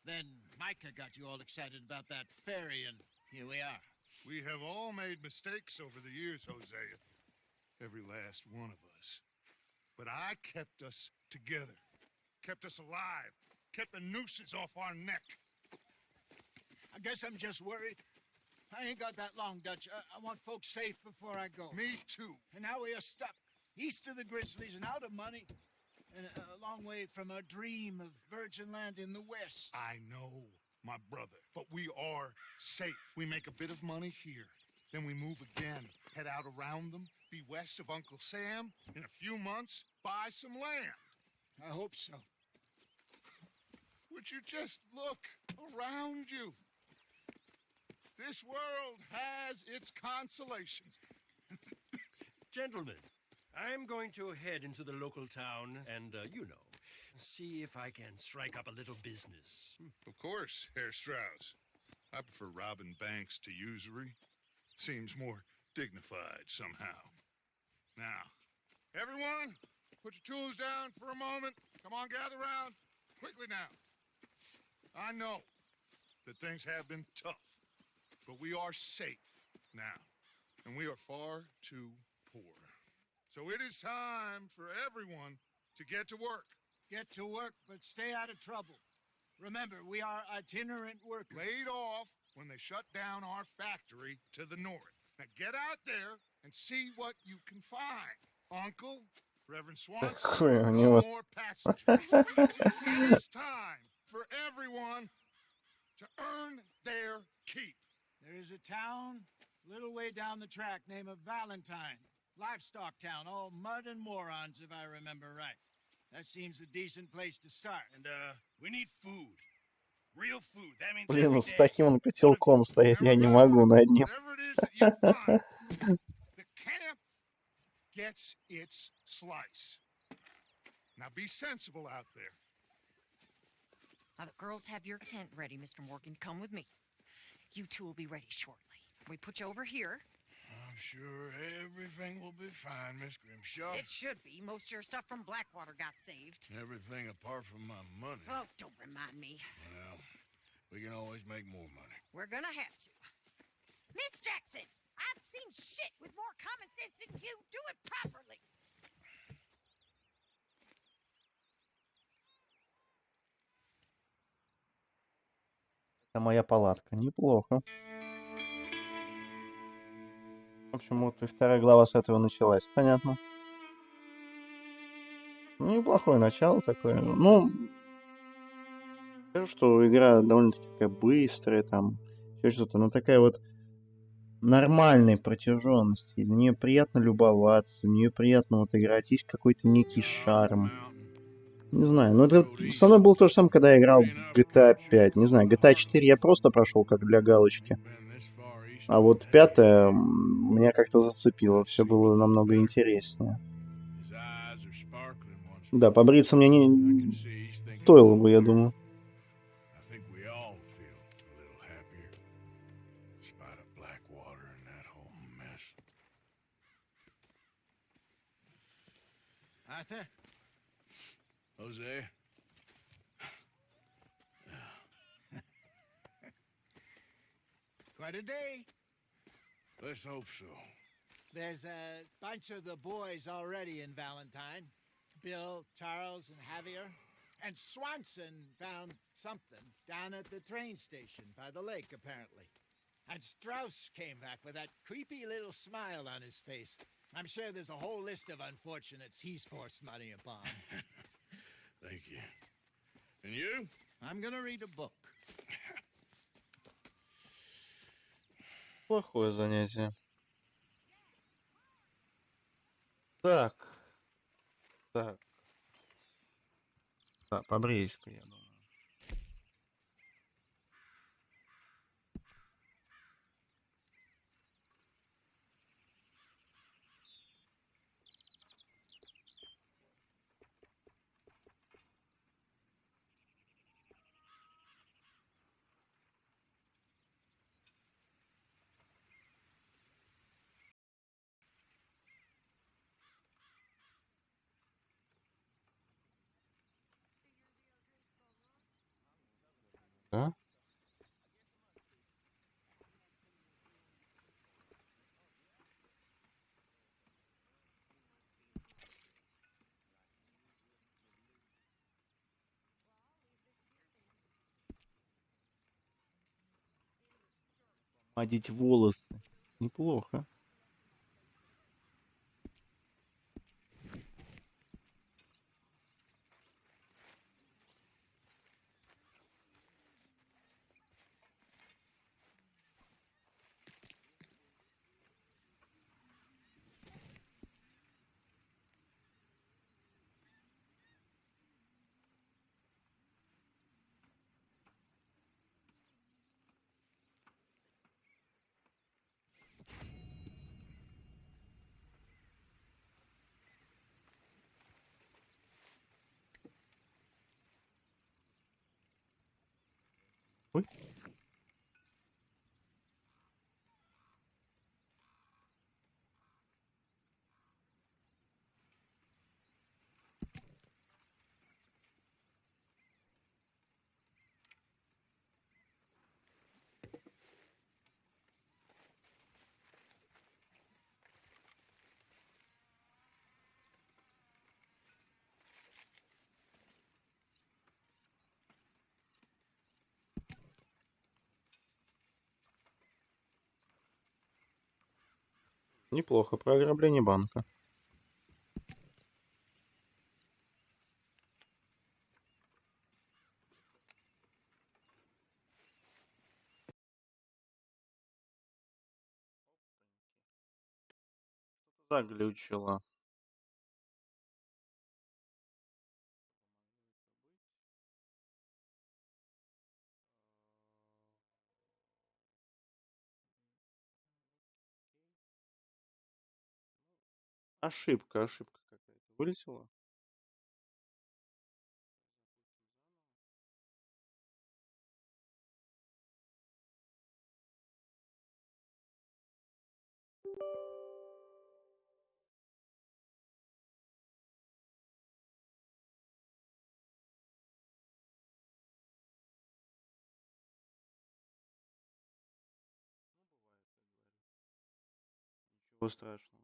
Then Micah got you all excited about that ferry, and here we are. We have all made mistakes over the years, Hosea. Every last one of us. But I kept us together. Kept us alive. Kept the nooses off our neck. I guess I'm just worried. I ain't got that long, Dutch. I want folks safe before I go. Me too. And now we are stuck east of the Grizzlies and out of money, and a long way from our dream of virgin land in the west. I know, my brother, but we are safe. We make a bit of money here. Then we move again, head out around them, be west of Uncle Sam. In a few months, buy some land. I hope so. Would you just look around you? This world has its consolations. Gentlemen, I'm going to head into the local town and, see if I can strike up a little business. Of course, Herr Strauss. I prefer robbing banks to usury. Seems more dignified somehow. Now, everyone, put your tools down for a moment. Come on, gather round. Quickly now. I know that things have been tough, but we are safe now, and we are far too poor. So it is time for everyone to get to work. Get to work, but stay out of trouble. Remember, we are itinerant workers. Laid off when they shut down our factory to the north. Now get out there and see what you can find. Uncle, Reverend Swanson, Какой у no него. more passengers. It is time for everyone to earn their keep. There is a town a little way down the track named Valentine. Livestock town, all mud and morons, if I remember right. That seems a decent place to start. And, we need food. Real food. That means Блин, every ну с day. таким он котелком стоит, я не могу над ним. Whatever it is that you find, the camp gets its slice. Now be sensible out there. Now, the girls have your tent ready, Mr. Morgan. Come with me. You two will be ready shortly. We put you over here. I'm sure everything will be fine, Miss Grimshaw. It should be. Most of your stuff from Blackwater got saved. Everything apart from my money. Oh, don't remind me. Well, we can always make more money. We're gonna have to. Miss Jackson, I've seen shit with more common sense than you. Do it properly. Это моя палатка. Неплохо. В общем, вот и вторая глава с этого началась. Понятно. Неплохое начало такое. Ну, скажу, что игра довольно-таки такая быстрая, там, еще что-то. Она такая вот нормальной протяженности. На нее приятно любоваться, в нее приятно вот играть. Есть какой-то некий шарм. Не знаю, но это со мной было то же самое, когда я играл в GTA 5. Не знаю, GTA 4 я просто прошел как для галочки. А вот пятое меня как-то зацепило. Все было намного интереснее. Да, побриться мне не стоило бы, я думаю. Arthur? Jose? Quite a day. Let's hope so. There's a bunch of the boys already in Valentine. Bill, Charles, and Javier. And Swanson found something down at the train station by the lake, apparently. And Strauss came back with that creepy little smile on his face. I'm sure there's a whole list of unfortunates he's forced money upon. Thank you. And you? I'm gonna read a book. Плохое занятие. Так. Так. Да, побреюсь-ка, я думаю. Гладить волосы. Неплохо. Ой. Неплохо. Про ограбление банка. Заглючило. Ошибка какая-то вылетела. Ничего страшного.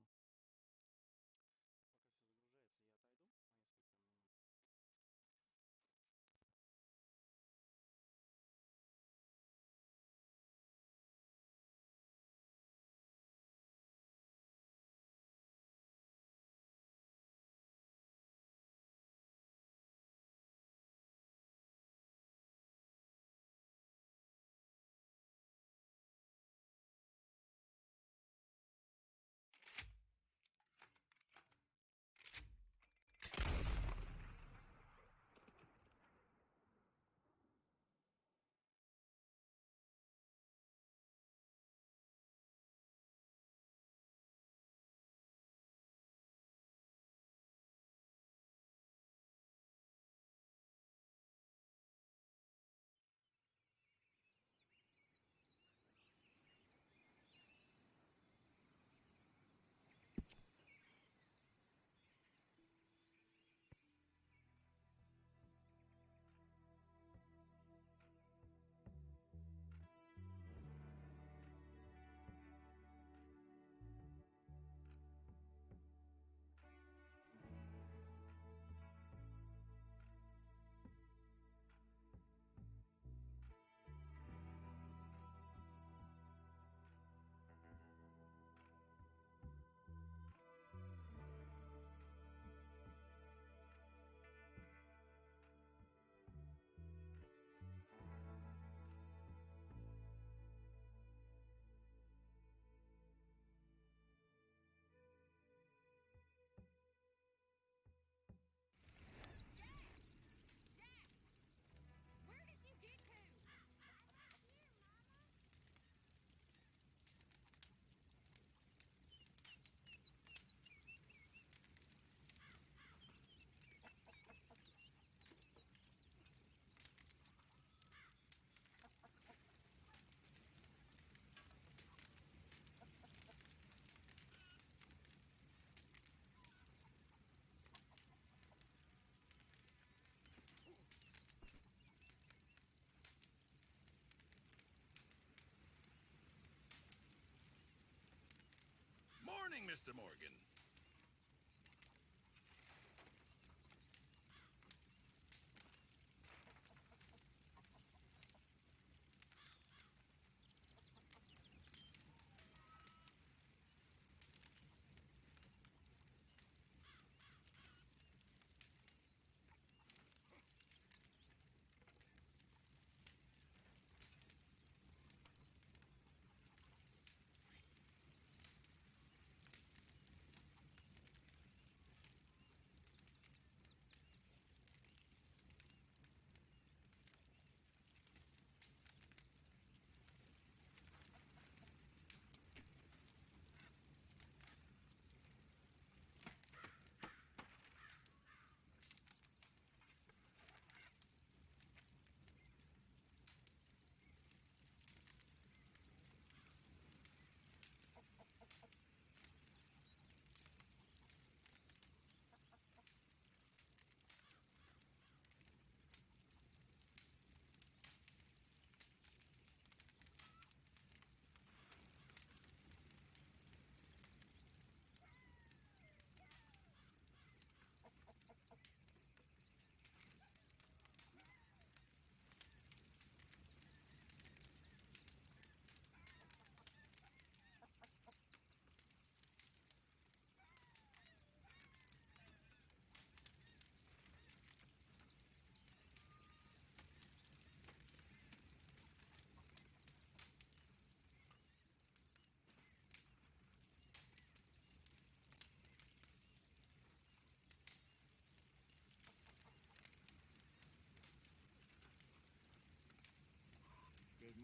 Morning, Mr. Morgan.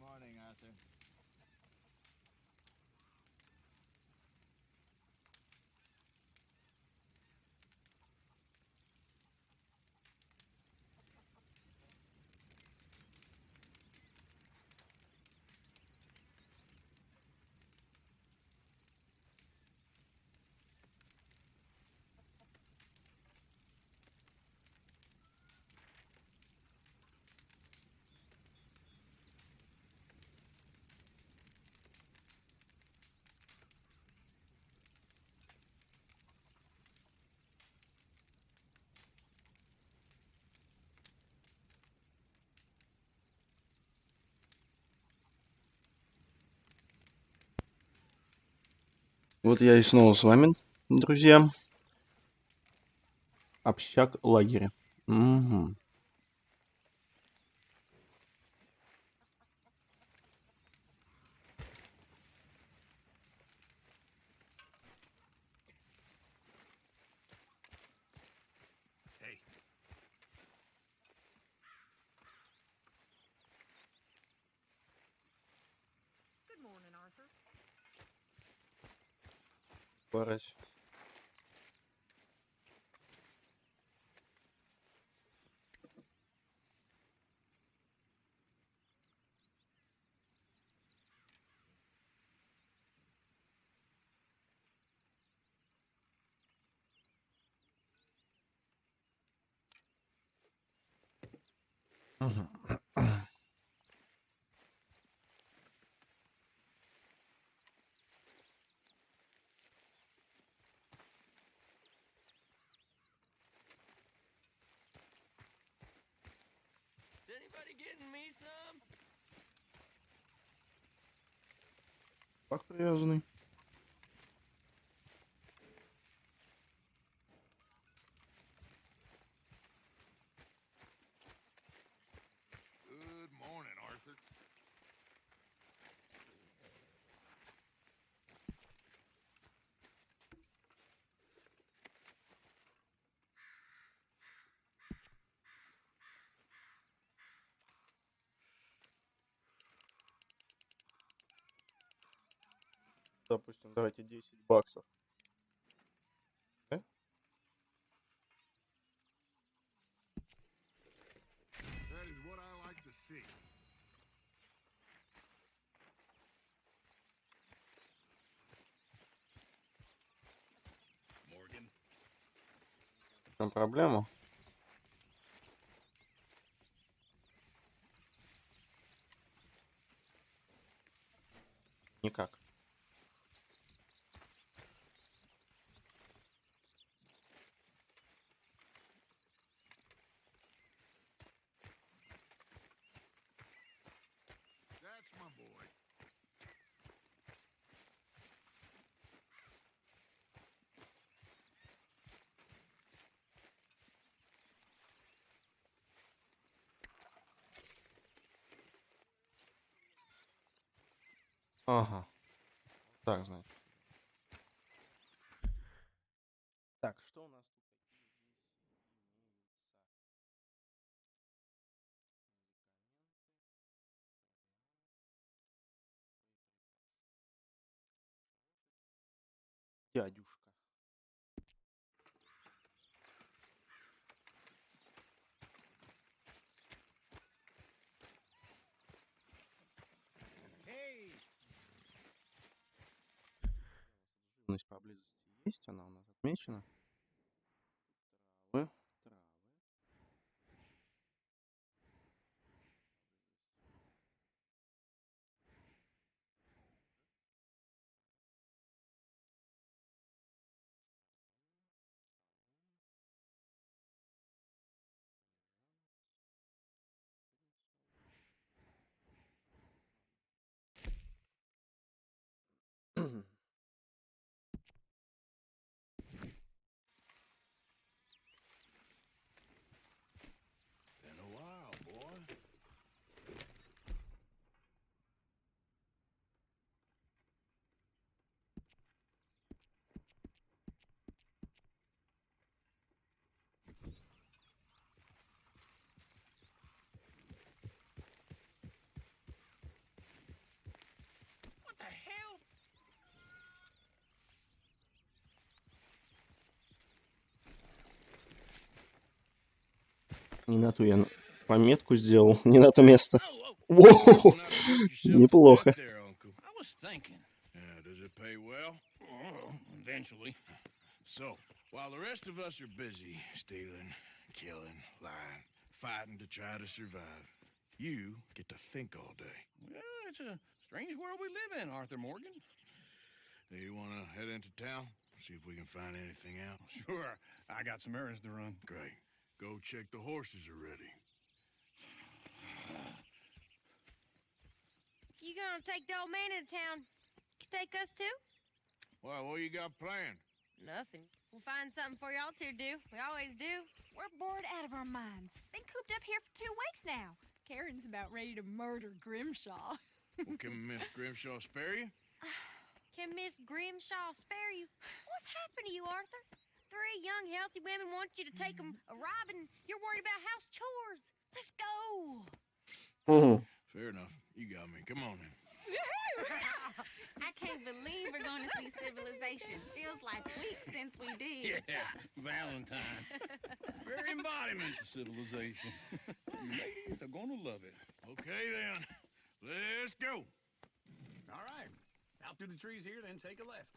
morning, Arthur. Вот я и снова с вами, друзья. Общак лагеря. Угу. Hey, Good morning, Arthur. Парась. Угу. Is anybody getting me some? Пах привязанный. Good morning, Arthur. Допустим, давайте 10 баксов. Да? That is what I like to see. Morgan. В чем проблема? Никак. That's my boy. Ага. Так, значит. Так, что у нас тут? Дядюшка. Hey! Живность поблизости есть, она у нас отмечена. Травы, травы. Не на ту я пометку сделал, не на то место. Воу, неплохо. I was thinking. Does it pay well? Eventually. So, while the rest of us are busy stealing, killing, lying, fighting to try to survive, you get to think all day. Well, it's a strange world we live in, Arthur Morgan. Do you want to head into town? See if we can find anything out? Sure. I got some errands to run. Great. Go check the horses are ready. You gonna take the old man into town? You take us too? Well, what you got planned? Nothing. We'll find something for y'all to do. We always do. We're bored out of our minds. Been cooped up here for 2 weeks now. Karen's about ready to murder Grimshaw. Well, can Miss Grimshaw spare you? Can Miss Grimshaw spare you? What's happened to you, Arthur? 3 young, healthy women want you to take them a ride, and you're worried about house chores. Let's go. Fair enough. You got me. Come on then. I can't believe we're going to see civilization. Feels like weeks since we did. Yeah, Valentine. Very embodiment of civilization. You ladies are going to love it. Okay then. Let's go. All right. Out through the trees here, then take a left.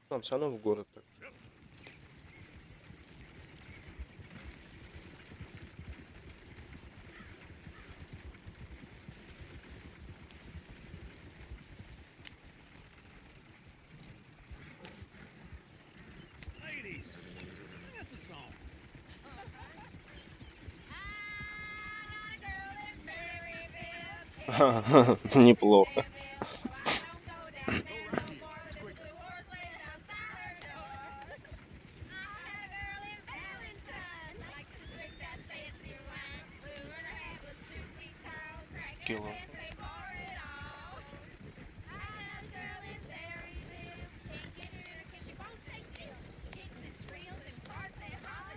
Там все равно в город. Ladies, sing us a song. Неплохо.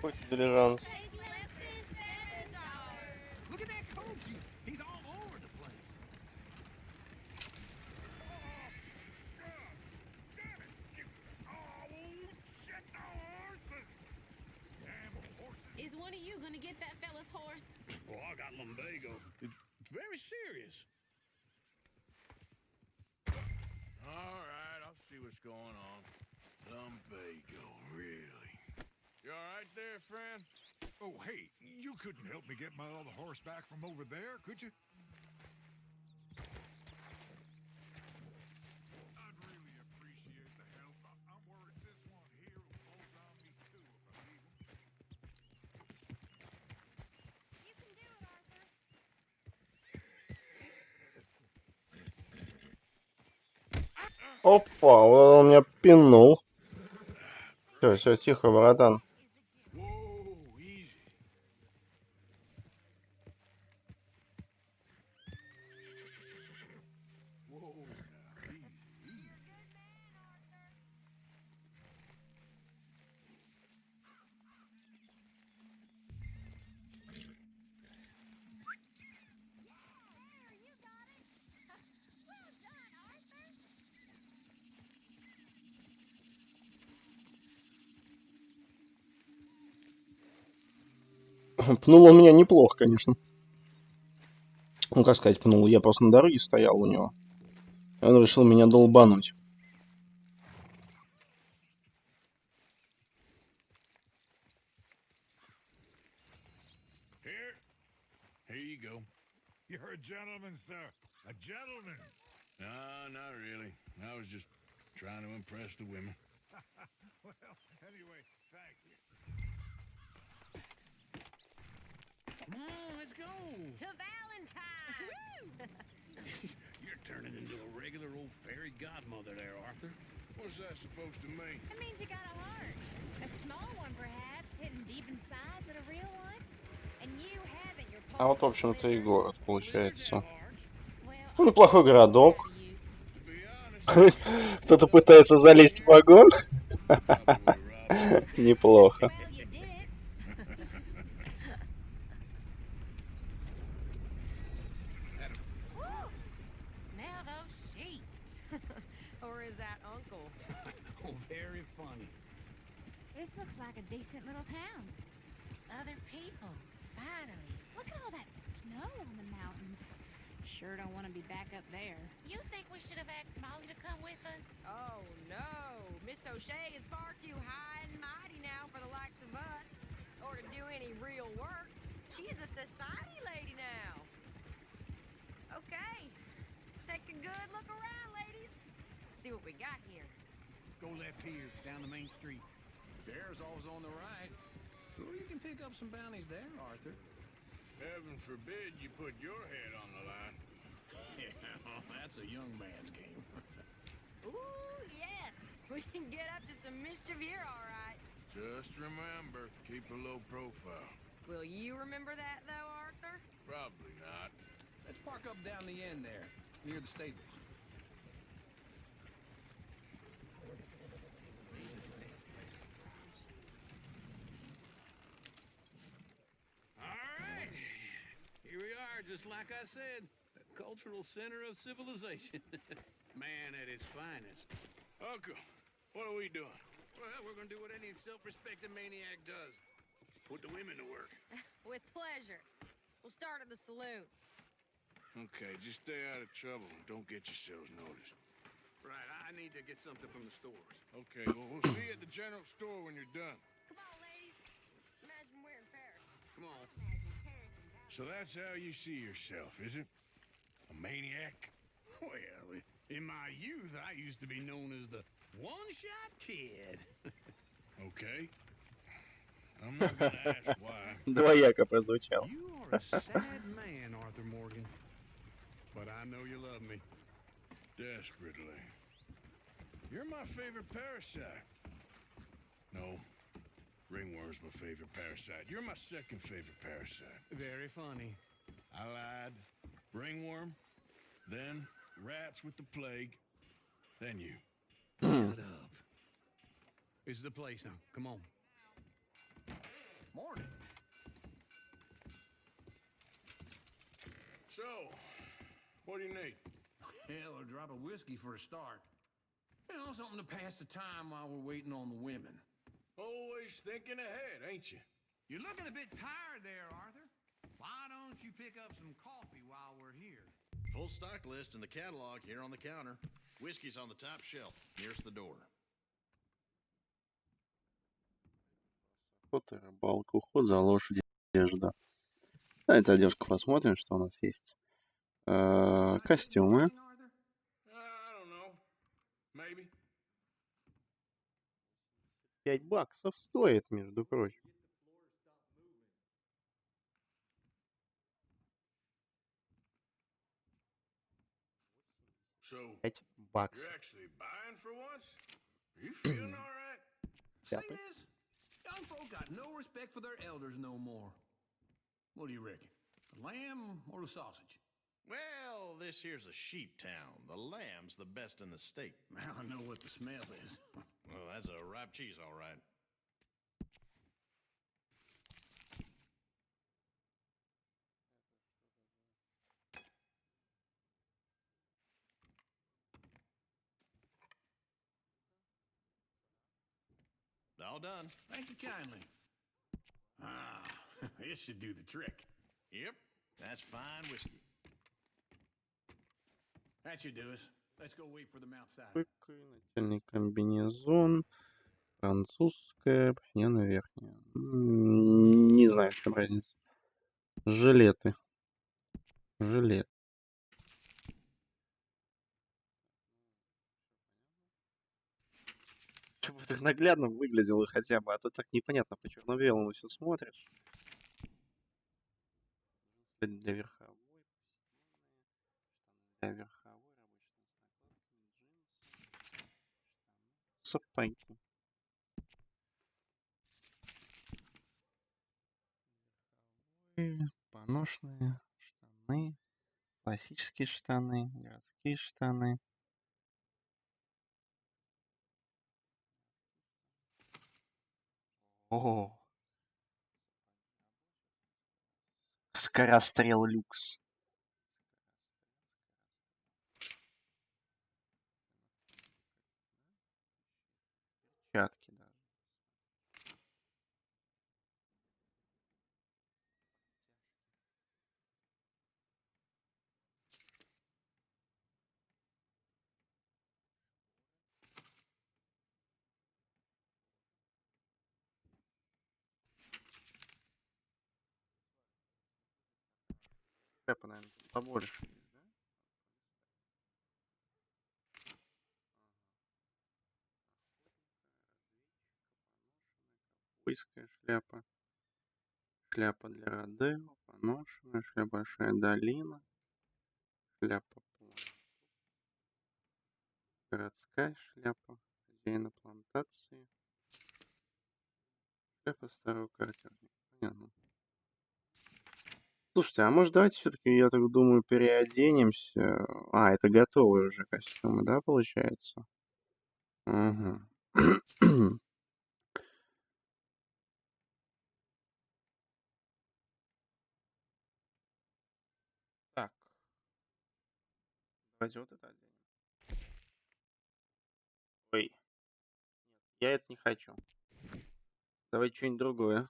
Хоть дилижанс. Look at that coach. He's all over the place. Is one of you going to get that fella's horse? Oh, I got lumbago. It's very serious. All right, I'll see what's going on. Lumbago, really? You all right there, friend? Oh, hey, you couldn't help me get my other horse back from over there, could you? I'd really appreciate the help. I'm worried this one here will fold on me too if I leave him. You can do it, Arthur. Опа, он меня пинул. Все, тихо, братан. Whoa, easy. Whoa, now, easy. Пнул он меня неплохо, конечно. Ну, как сказать, пнул. Я просто на дороге стоял у него. И он решил меня долбануть. Here you go. You're a gentleman, sir. A gentleman. No, not really. I was just trying to impress the women. Well, anyway, thank you. Come on, let's go. To Valentine! You're turning into a regular old fairy godmother there, Arthur. What's that supposed to mean? That means you got a heart. A small one, perhaps, hidden deep inside, but a real one. And you haven't your А вот, в общем-то, и город, получается. Well, Ну, неплохой городок. To be honest, Кто-то пытается залезть в вагон. probably robbed. Неплохо. well, you did it. that uncle. Oh, very funny. This looks like a decent little town. Other people, finally. Look at all that snow on the mountains. Sure don't want to be back up there. You think we should have asked Molly to come with us? Oh, no. Miss O'Shea is far too high and mighty now for the likes of us, or to do any real work. She's a society lady now. Okay. Take a good look around, ladies. See what we got here. Go left here, down the main street. There's always on the right. So you can pick up some bounties there, Arthur. Heaven forbid you put your head on the line. Yeah, well, that's a young man's game. Ooh, yes. We can get up to some mischief here, all right. Just remember, keep a low profile. Will you remember that, though, Arthur? Probably not. Let's park up down the end there, near the stables. All right. Here we are, just like I said. A cultural center of civilization. Man at its finest. Uncle, what are we doing? Well, we're gonna do what any self-respecting maniac does. Put the women to work. With pleasure. We'll start at the saloon. Okay, just stay out of trouble and don't get yourselves noticed. Right, I need to get something from the stores. Okay, well, we'll see you at the general store when you're done. Come on, ladies. Imagine we're in Paris. Come on. So that's how you see yourself, is it? A maniac? Well, in my youth, I used to be known as the one-shot kid. Okay. I'm not gonna ask why. Двояко прозвучало. You are a sad man, Arthur Morgan. But I know you love me. Desperately. You're my favorite parasite. No. Ringworm's my favorite parasite. You're my second favorite parasite. Very funny. I lied. Ringworm, then rats with the plague, then you. Shut up. This is the place now. Come on. Morning. So, what do you need? Hell, a drop of whiskey for a start. You know, something to pass the time while we're waiting on the women. Always thinking ahead, ain't you? You're looking a bit tired there, Arthur. Why don't you pick up some coffee while we're here? Full stock list in the catalog here on the counter. Whiskey's on the top shelf, nearest the door. Охота, рыбалка, уход за лошадью, одежда. Давайте одежку посмотрим, что у нас есть. Костюмы. I don't know. Maybe. $5 стоит, между прочим. So, $5. you're actually buying for once? You feeling all right? See this? Young folk got no respect for their elders no more. What do you reckon? The lamb or the sausage? Well, this here's a sheep town. The lamb's the best in the state. Now I know what the smell is. Well, that's a ripe cheese, all right. All done. Thank you kindly. Ah, this should do the trick. Yep, that's fine whiskey. That should do us. Let's go wait for them outside. Нательный комбинезон. Французская, повседневная верхняя. Не знаю, в чем разница. Жилеты. Жилет. Чтобы это наглядно выглядело хотя бы, а то так непонятно, по черно-белому все смотришь. Для верховой, для верховой, рабочий с накладками, джинсы, сапоги. Поношенные штаны, классические штаны, городские штаны. О, скорострел люкс. Шляпа, наверное, побольше есть, да? Ковбойская шляпа. Шляпа для Родео, поношенная, шляпа большая долина, шляпа городская шляпа, хозяина плантации, шляпа старого картежника. Понятно. Слушайте, а может давайте все-таки, я так думаю, переоденемся. А, это готовые уже костюмы, да, получается? Угу. Так, давайте вот это оденем. Ой, я это не хочу. Давайте что-нибудь другое.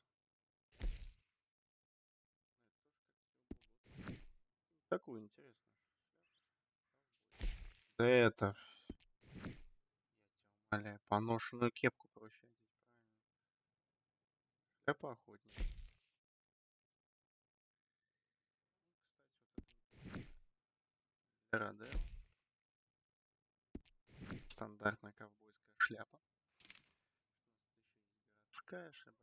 Такую интересную. Да это, умоляю, поношенную кепку проще одеть, правильно? Шляпа охотника. Для Родео. Стандартная ковбойская шляпа. Городская шляпа.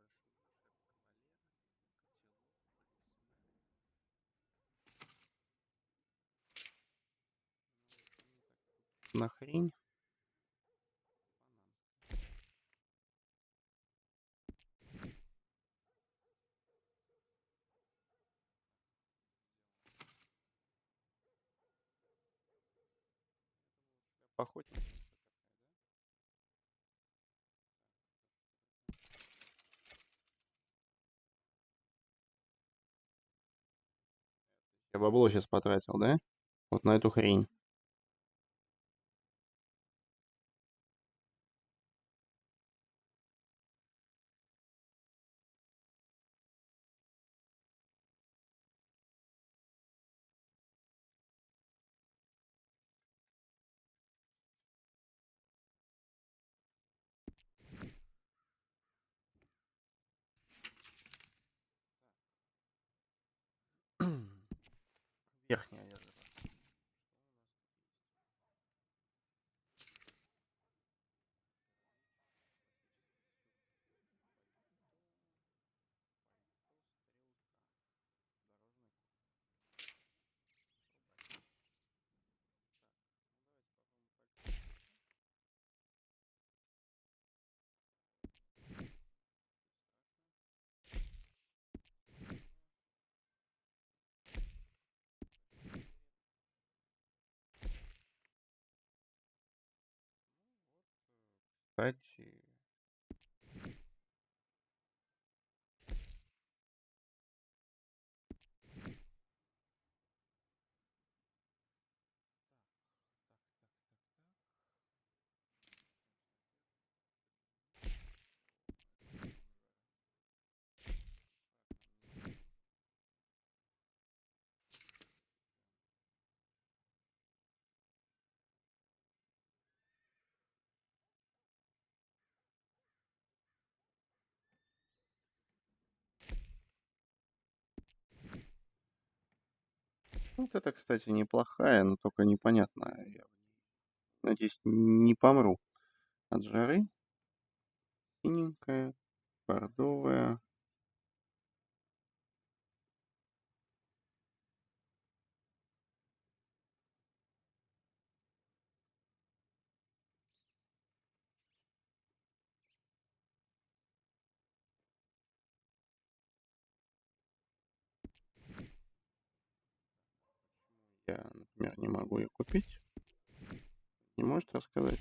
Нахрень. Охотник. Я бабло сейчас потратил, да? Вот на эту хрень. Верхняя одежда. Кстати, вот это, кстати, неплохая, но только непонятная. Я надеюсь, не помру от жары. Синенькая, бордовая. Я, например, не могу ее купить. Не можете рассказать?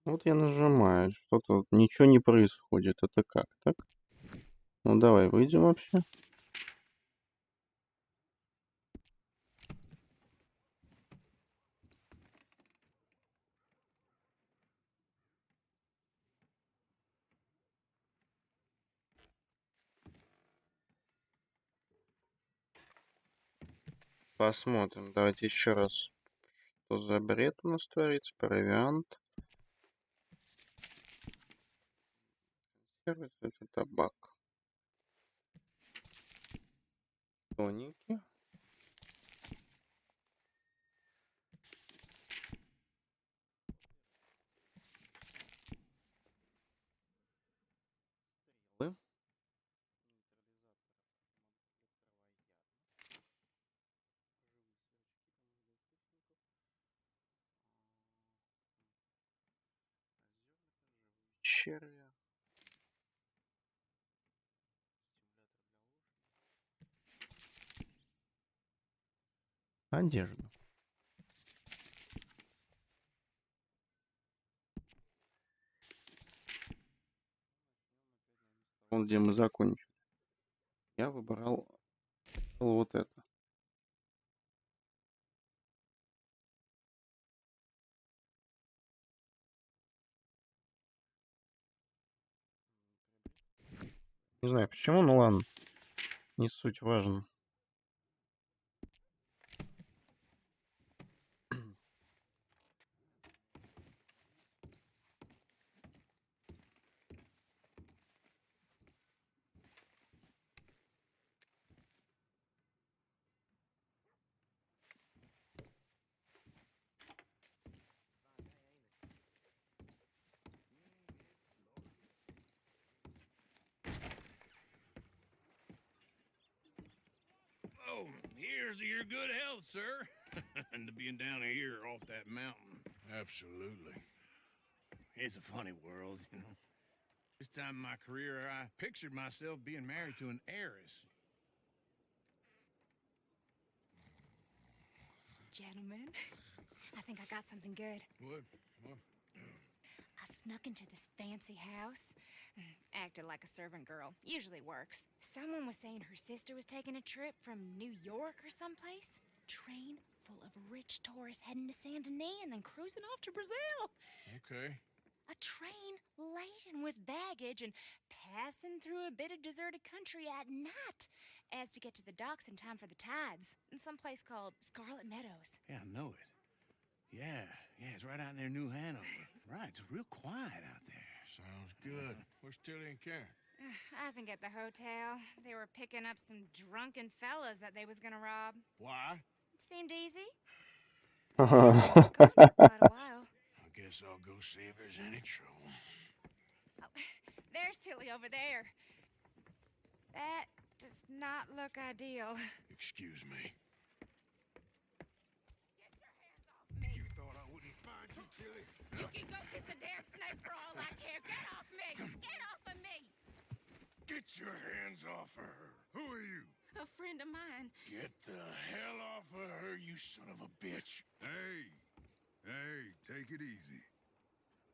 Вот я нажимаю, что-то ничего не происходит. Это как, так? Ну давай, выйдем вообще. посмотрим. Давайте еще раз. Что за бред у нас творится? Провиант. Это табак. Тоники. Стрелы. Червя. Одежда. Вон где мы закончили. Я выбрал вот это. Не знаю почему, ну ладно. Не суть важно. Oh, here's to your good health, sir. And to being down here off that mountain. Absolutely. It's a funny world, you know. This time in my career, I pictured myself being married to an heiress. Gentlemen, I think I got something good. What? I snuck into this fancy house, acted like a servant girl. Usually works. Someone was saying her sister was taking a trip from New York or someplace. Train full of rich tourists heading to Saint Denis and then cruising off to Brazil. Okay. A train laden with baggage and passing through a bit of deserted country at night as to get to the docks in time for the tides in some place called Scarlet Meadows. Yeah, I know it. Yeah, it's right out near New Hanover. Right, it's real quiet out there. Sounds good. Where's Tilly and Karen? I think at the hotel. They were picking up some drunken fellas that they was gonna rob. Why? It seemed easy. Ха-ха. Quite a while. I guess I'll go see if there's any trouble. Oh, there's Tilly over there. That does not look ideal. Excuse me. Get your hands off me. You thought I wouldn't find you, Tilly? You can go kiss a damn snake for all I care. Get off me! Get off of me! Get your hands off of her. Who are you? A friend of mine. Get the hell off of her, you son of a bitch. Hey, take it easy.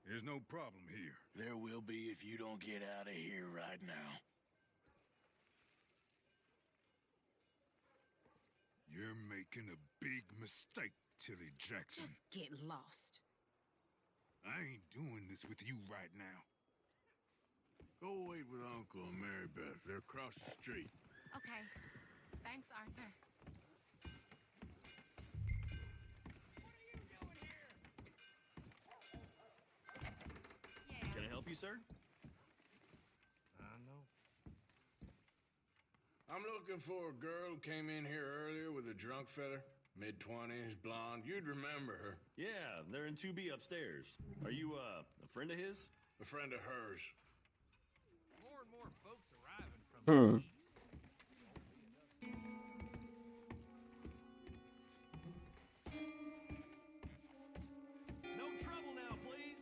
There's no problem here. There will be if you don't get out of here right now. You're making a big mistake, Tilly Jackson. Just get lost. I ain't doing this with you right now. Go wait with Uncle and Mary Beth. They're across the street. Okay. Thanks, Arthur. Can I help you, sir? I'm looking for a girl who came in here earlier with a drunk fella. Mid-20s, blonde. You'd remember her. Yeah, they're in 2B upstairs. Are you, a friend of his? A friend of hers. More and more folks arriving from the east. No trouble now, please.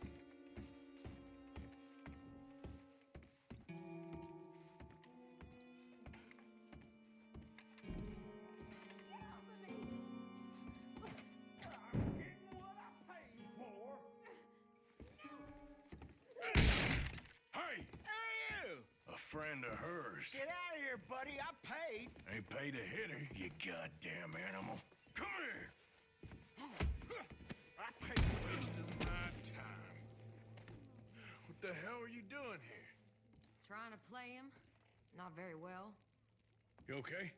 Hey! A friend of hers. Get out of here, buddy. I paid. Ain't paid to hit her, you goddamn animal. Come here! I paid wasting my time. What the hell are you doing here? Trying to play him. Not very well. You okay?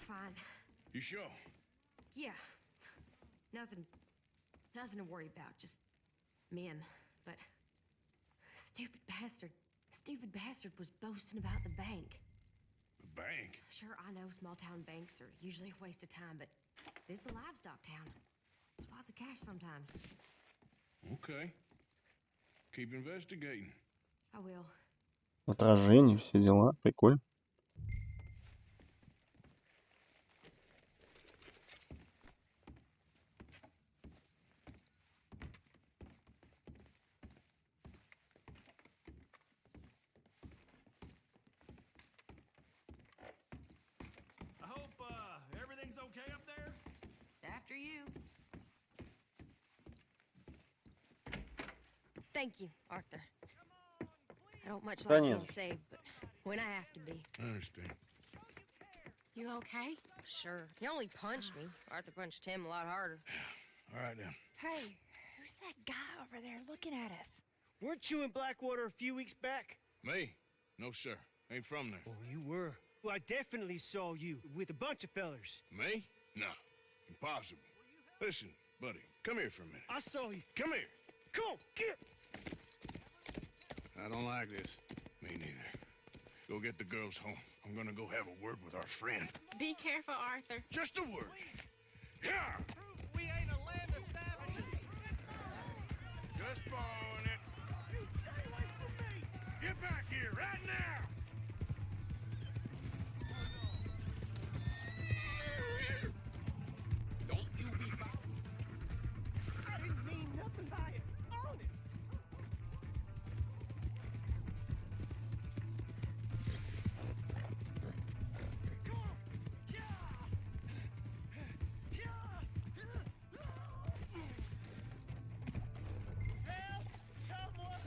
Fine. You sure? Yeah. Nothing to worry about. Just men. But stupid bastard was boasting about the bank. The bank? Sure, I know small town banks are usually a waste of time, but this is a livestock town. There's lots of cash sometimes. Okay. Keep investigating. I will. Отражение, все дела. Прикольно. I hope everything's okay up there. After you. Thank you, Arthur. I don't much like being saved, but when I have to be. I understand. You okay? Sure. He only punched me. Arthur punched him a lot harder. All right, then. Hey, who's that guy over there looking at us? Weren't you in Blackwater a few weeks back? Me? No, sir. Ain't from there. Oh, you were. Well, I definitely saw you with a bunch of fellers. Me? No. Impossible. Listen, buddy, come here for a minute. I saw you. Come here. Come on, get! I don't like this. Me neither. Go get the girls home. I'm gonna go have a word with our friend. Be careful, Arthur. Just a word. Yeah! We ain't a land of savages. Just borrowing it. You stay away from me. Get back here right now! Don't you be foul. I didn't mean nothing by it. Honest. Come on. Yeah. Help someone.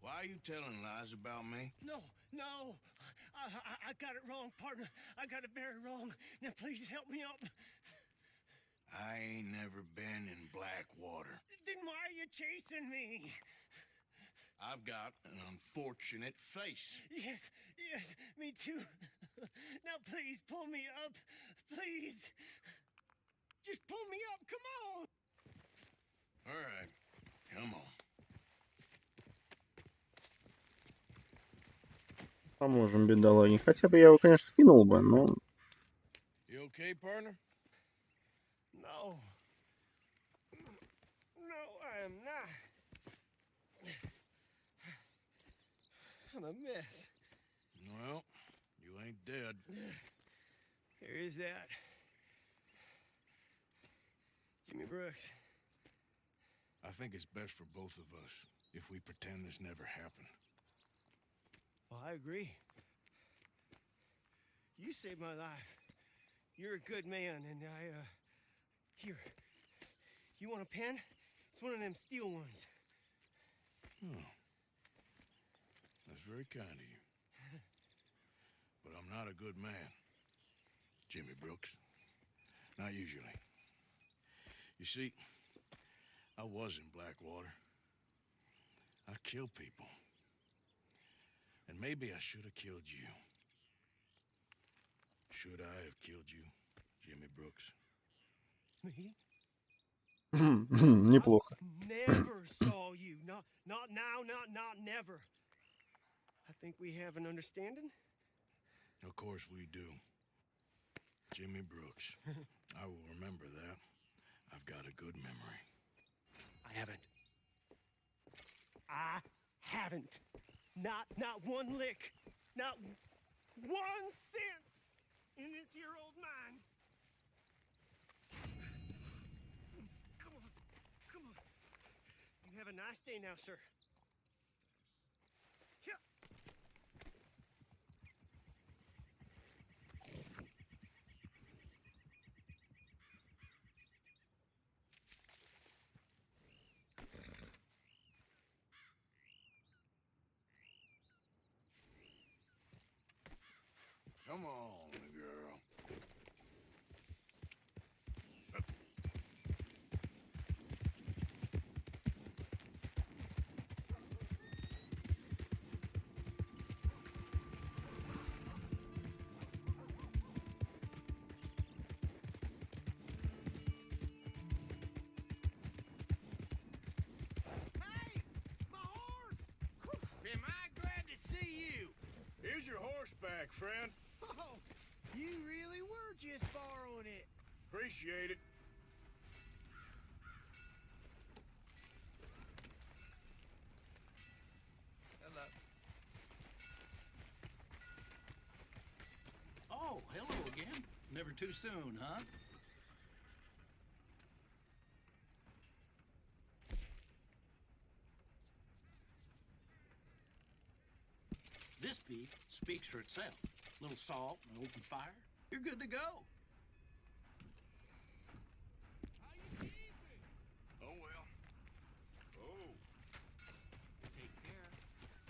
Why are you telling lies about me? No. I got it wrong, partner. I got it very wrong. Now, please help me up. I ain't never been in Blackwater. Then why are you chasing me? I've got an unfortunate face. Yes, me too. Now, please, pull me up. Please. Just pull me up, come on. All right, come on. Поможем бедолаге. Хотя бы я его, конечно, скинул бы, но... You okay, partner? No. No, I am not. I'm a mess. Well, you ain't dead. Here is that. Jimmy Brooks. I think it's best for both of us if we pretend this never happened. Well, I agree. You saved my life. You're a good man, and here. You want a pen? It's one of them steel ones. Oh. That's very kind of you. But I'm not a good man, Jimmy Brooks. Not usually. You see, I was in Blackwater. I killed people. And maybe I should have killed you. Should I have killed you, Jimmy Brooks? Me? Неплохо. Never saw you. Not now, not never. I think we have an understanding. Of course we do. Jimmy Brooks. I will remember that. I've got a good memory. I haven't. Not one lick. Not 1 cent in this here old mind. Come on. You have a nice day now, sir. Yeah. Come on, girl. Here's your horseback, friend. Oh, you really were just borrowing it. Appreciate it. Hello. Oh, hello again. Never too soon, huh? This beef speaks for itself. A little salt and an open fire. You're good to go. Oh, well. Oh. Take care.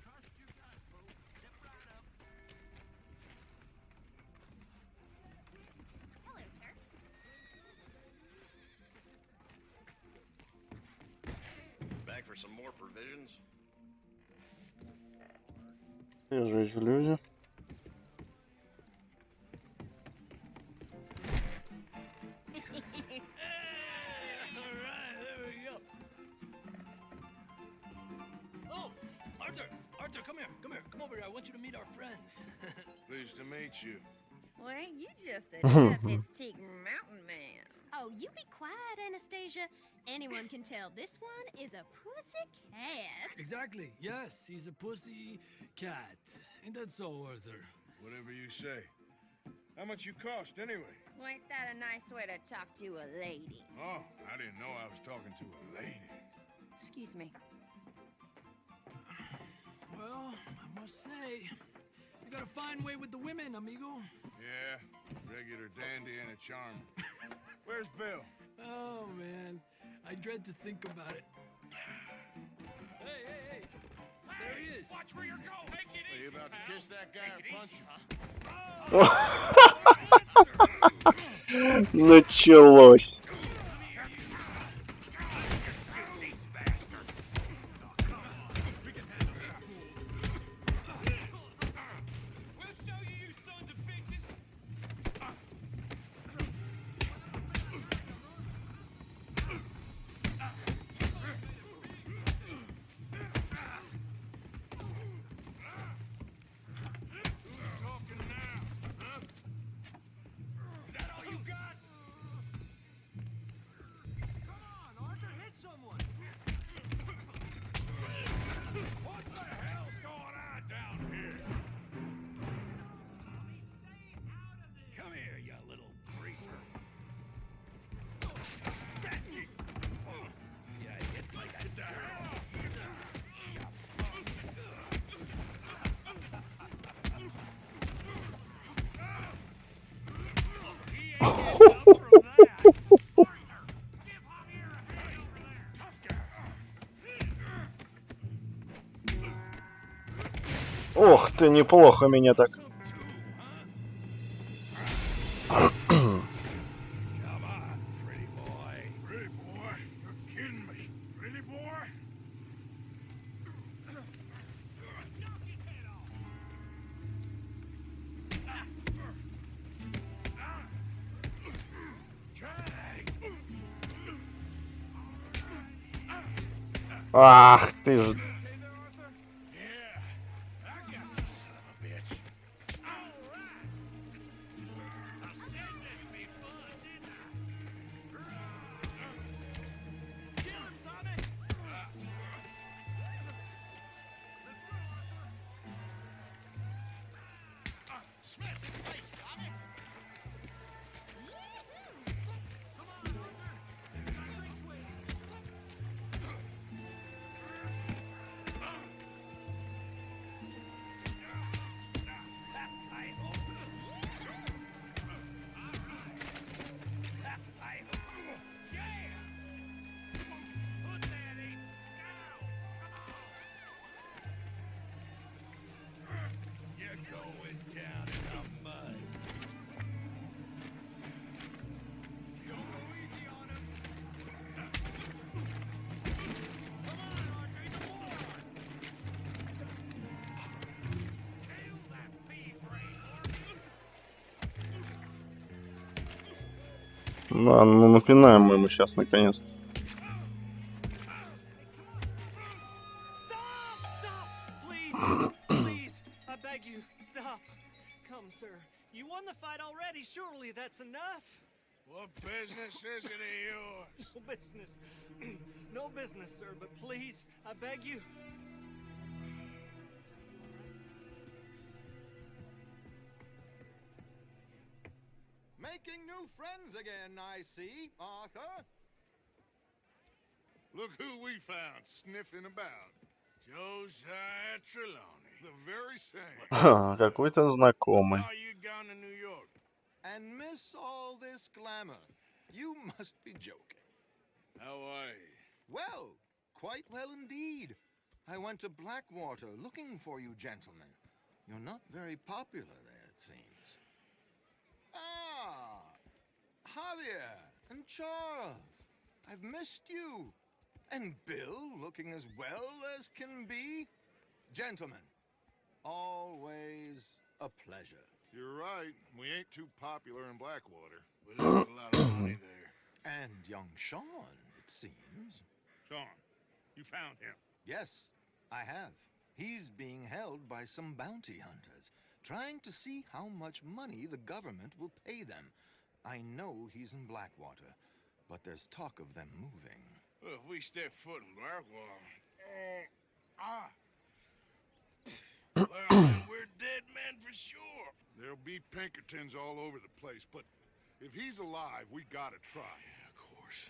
Trust your gut, folks. Step right up. Hello, sir. Back for some more provisions? Жить в люди. Alright, there we go. Oh, Arthur, come here. Come over here. I want you to meet our friends. Pleased to meet you. Well, ain't you just a tough-as-teak mountain man? Oh, you be quiet, Anastasia. Anyone can tell this one is a pussy cat. Exactly. Yes, he's a pussy cat. Ain't that so, Arthur? Whatever you say. How much you cost, anyway? Well, ain't that a nice way to talk to a lady? Oh, I didn't know I was talking to a lady. Excuse me. Well, I must say, you got a fine way with the women, amigo. Yeah, regular dandy and a charm. Where's Bill? Oh, man. I dread to think about it. Hey! There he is. Watch where you're going. Take it easy, Are you about to kiss that guy or punch him? Началось. Ох ты, неплохо меня так. Ах ты ж. Да, ну напинаем мы ему сейчас наконец-то. Please, I beg beg you, stop. Come, sir. You won the fight already. Surely that's enough. What business is it of yours? No business. No business, sir, but please, I beg you. Making new friends again, I see, Arthur. Look who we found sniffing about. Josiah Trelawney. The very same. Какой-то знакомый. How you gone to New York? And miss all this glamour. You must be joking. How are you? Well, quite well indeed. I went to Blackwater looking for you gentlemen. You're not very popular there, it seems. Ah, Javier and Charles. I've missed you. And Bill looking as well as can be. Gentlemen, always a pleasure. You're right. We ain't too popular in Blackwater. We lose a lot of money there. And young Sean, it seems. Sean, you found him? Yes, I have. He's being held by some bounty hunters, trying to see how much money the government will pay them. I know he's in Blackwater, but there's talk of them moving. Well, if we step foot in Blackwater... well, then we're dead men for sure. There'll be Pinkertons all over the place, but if he's alive, we gotta try. Yeah, of course.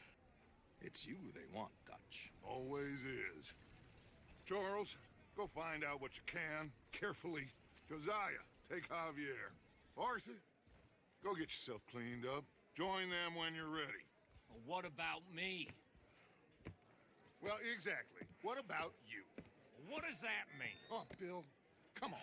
It's you they want, Dutch. Always is. Charles, go find out what you can, carefully. Josiah, take Javier. Arthur, go get yourself cleaned up. Join them when you're ready. Well, what about me? Well, exactly. What about you? What does that mean? Oh, Bill, come on.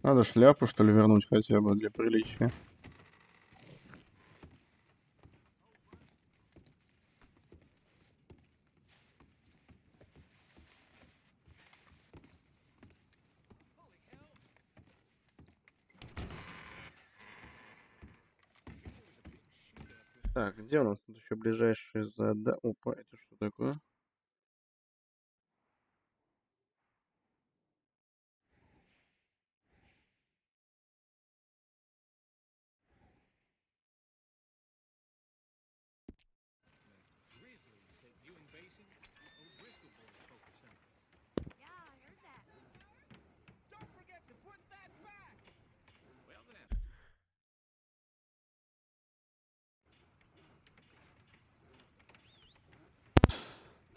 Надо шляпу, что ли, вернуть хотя бы для приличия. Так, где у нас тут еще ближайшие задания? Опа, это что такое?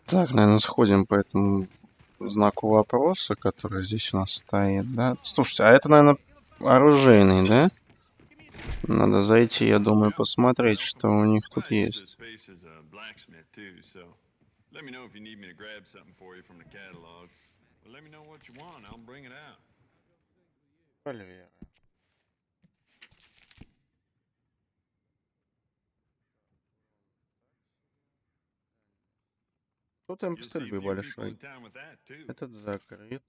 Так, наверное, сходим по этому знаку вопроса, который здесь у нас стоит, да? Слушайте, а это, наверное, оружейный, да? Надо зайти, я думаю, посмотреть, что у них тут есть. Валера. Тут темп стрельбы большой. Этот закрыт.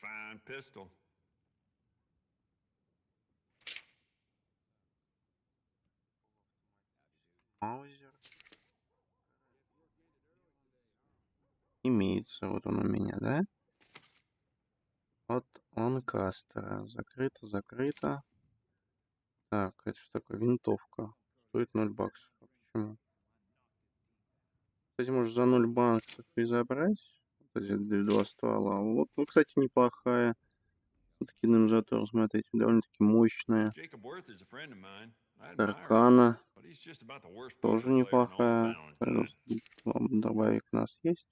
Fine pistol. Маузер. Имеется вот он у меня, да? Вот он кастера. Закрыто, закрыто. Так, это что такое? Винтовка. Стоит 0 баксов. Почему? Кстати, может за 0 баксов и забрать? Вот эти два ствола. Вот, ну, кстати, неплохая. Откидным затором, смотрите, довольно-таки мощная. Таркана. Тоже неплохая. Добавик у нас есть.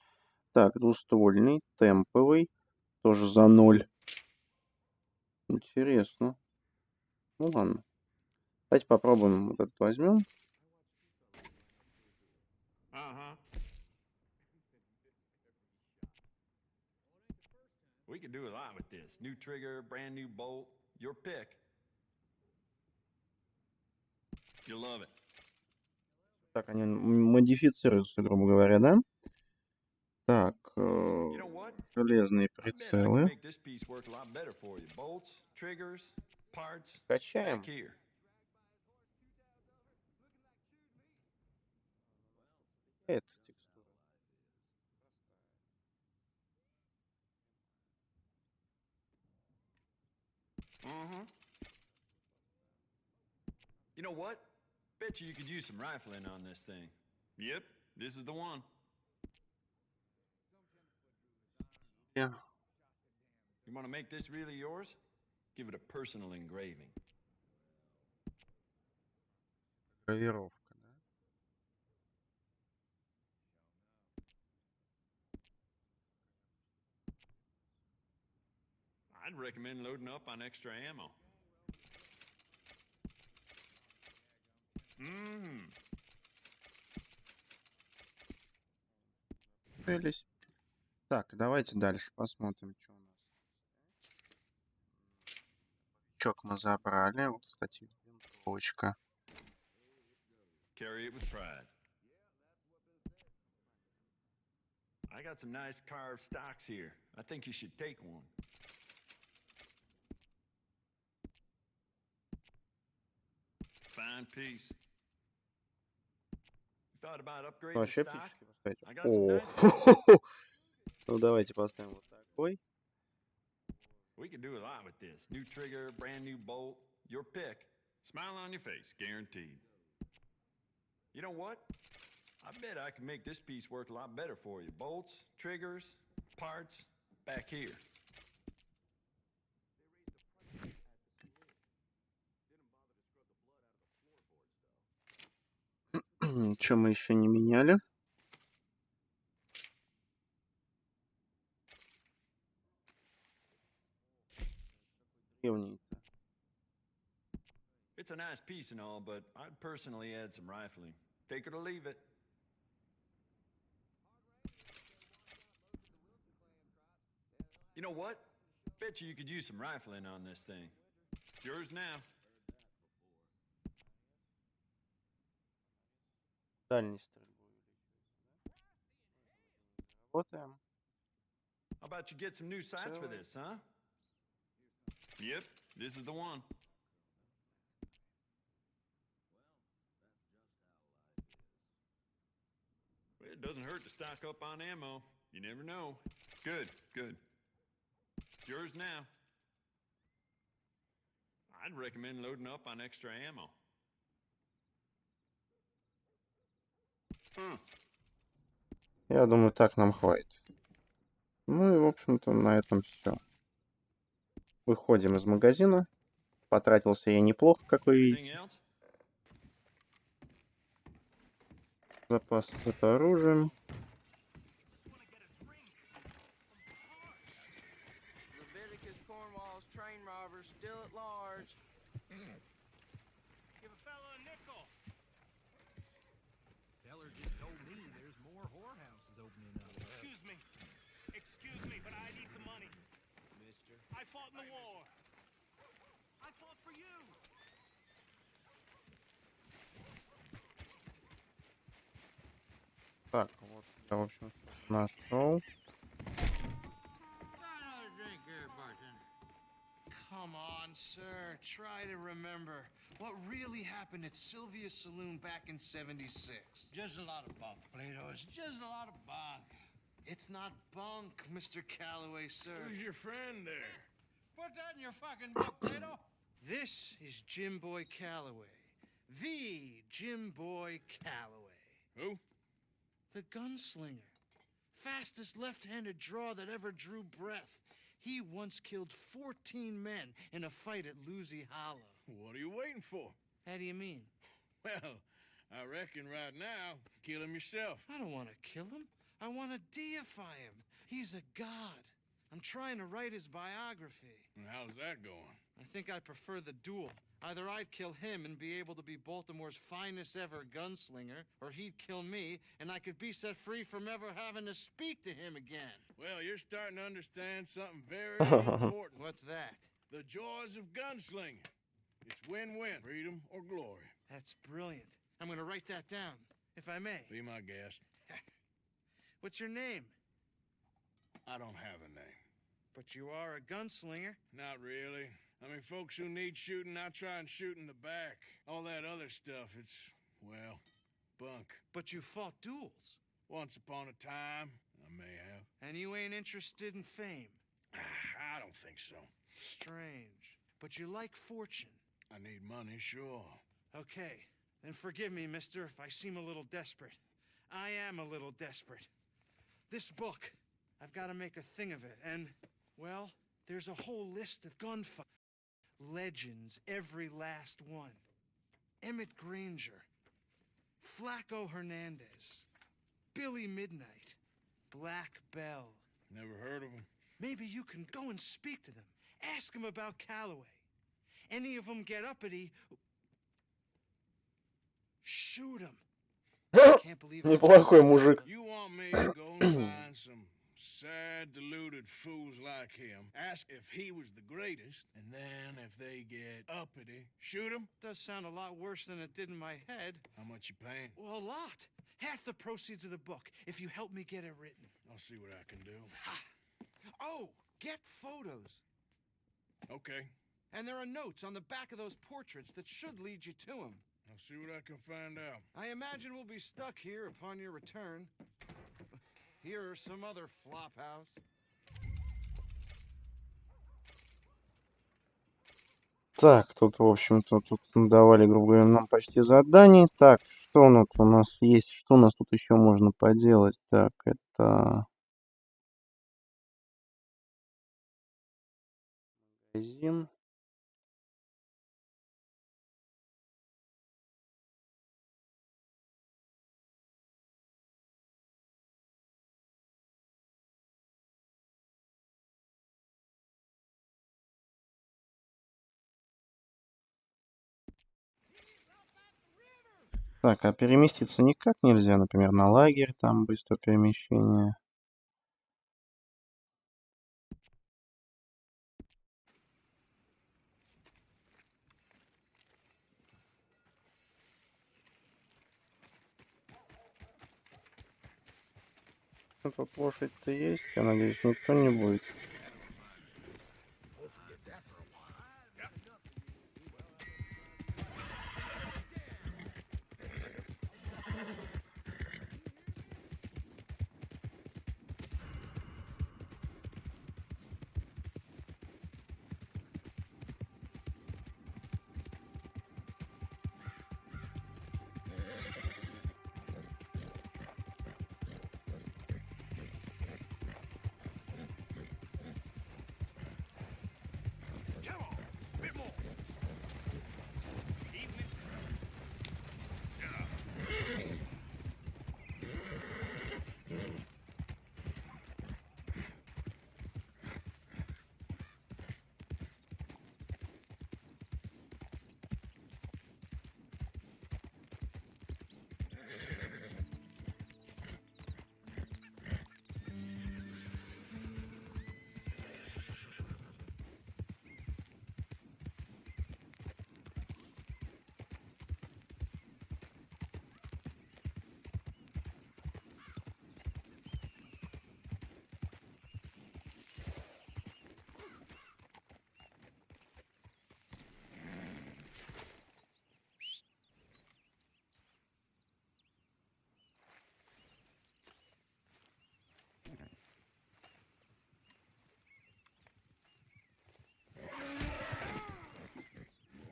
Так, двуствольный, темповый. Тоже за 0. Интересно. Ну ладно. Давайте попробуем вот этот возьмем. We could do a lot with this. New trigger, brand new bolt, your pick. You'll love it. Так, они модифицируются, грубо говоря, да? Так, железные прицелы. Качаем. Это текстура. You know what? Bet you could use some rifling on this thing. Yep, this is the one. Yeah. You want to make this really yours? Give it a personal engraving. Гравировка, да? I'd recommend loading up on extra ammo. Так, давайте дальше посмотрим, что у нас. Чок мы забрали. Вот, кстати, винтовочка. Carry it with pride. I got some nice carved stocks here. I think you should take one. Fine piece. Thought about upgrading Вообще stock? птички поставить. I got some О, nice. ну давайте поставим вот такой. We could do a lot with this. New trigger, brand new bolt, your pick. Smile on your face, guaranteed. You know what? I bet I can make this piece work a lot better for you. Bolts, triggers, parts, back here. Что мы еще не меняли? Древний-то. It's a nice piece and all, but I'd personally add some rifling. Take it or leave it. You know what? Bet you could use some rifling on this thing. It's yours now. Дальность стрельбы увеличивается, да? Работаем. How about you get some new sights for this, huh? Yep, this is the one. Well, it doesn't hurt to stock up on ammo. You never know. Good, good. It's yours now. I'd recommend loading up on extra ammo. Я думаю, так нам хватит. Ну и, в общем-то, на этом все. Выходим из магазина. Потратился я неплохо, как вы видите. Запас это оружием. Give a fella a nickel. Feller just told me there's more whorehouses opening up. Excuse me, but I need some money. Mister, I fought in the war. I fought for you. Так, вот я, в общем, нашел. Come on, sir. Try to remember what really happened at Sylvia's Saloon back in '76. Just a lot of bunk, Plato. It's just a lot of bunk. It's not bunk, Mr. Calloway, sir. Who's your friend there? Put that in your fucking book, Plato. This is Jim Boy Calloway. The Jim Boy Calloway. Who? The gunslinger. Fastest left-handed draw that ever drew breath. He once killed 14 men in a fight at Lucy Hollow. What are you waiting for? How do you mean? Well, I reckon right now, kill him yourself. I don't want to kill him. I want to deify him. He's a god. I'm trying to write his biography. And how's that going? I think I prefer the duel. Either I'd kill him and be able to be Baltimore's finest ever gunslinger, or he'd kill me and I could be set free from ever having to speak to him again. Well, you're starting to understand something very important. What's that? The joys of gunslinging. It's win-win, freedom or glory. That's brilliant. I'm gonna write that down, if I may. Be my guest. What's your name? I don't have a name. But you are a gunslinger. Not really. I mean, folks who need shooting, I try and shoot in the back. All that other stuff, it's, well, bunk. But you fought duels. Once upon a time, I may have. And you ain't interested in fame. I don't think so. Strange. But you like fortune. I need money, sure. Okay. Then forgive me, mister, if I seem a little desperate. I am a little desperate. This book, I've got to make a thing of it, and, well, there's a whole list of gunfights. Legends, every last one. Emmett Granger, Flaco Hernandez, Billy Midnight, Black Bell. Never heard of them. Maybe you can go and speak to them. Ask them about Calloway. Any of them get uppity, shoot them. Неплохой мужик. You want me to go and find some sad, deluded fools like him, ask if he was the greatest, and then if they get uppity, shoot him? Does sound a lot worse than it did in my head. How much you paying? Well, a lot. Half the proceeds of the book, if you help me get it written. I'll see what I can do. Oh, get photos. Okay. And there are notes on the back of those portraits that should lead you to him. I'll see what I can find out. I imagine we'll be stuck here upon your return. Here are some other flophouse. Так, тут, в общем-то, тут давали, грубо говоря, нам почти задание. Так, что у нас есть? Что у нас тут еще можно поделать? Так, это... Магазин. Так, а переместиться никак нельзя, например, на лагерь, там быстрое перемещение. Тут лошадь-то есть, я надеюсь, никто не будет.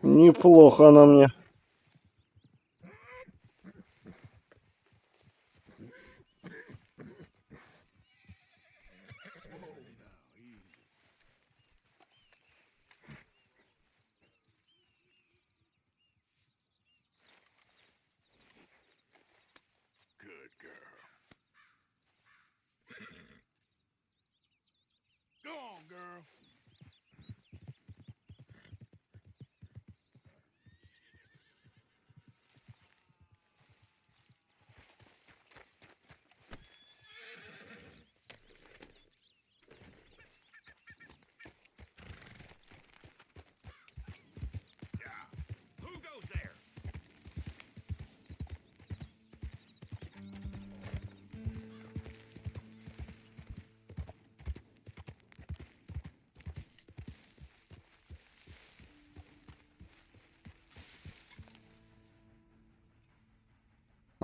Неплохо она мне. Good girl. Go on, girl.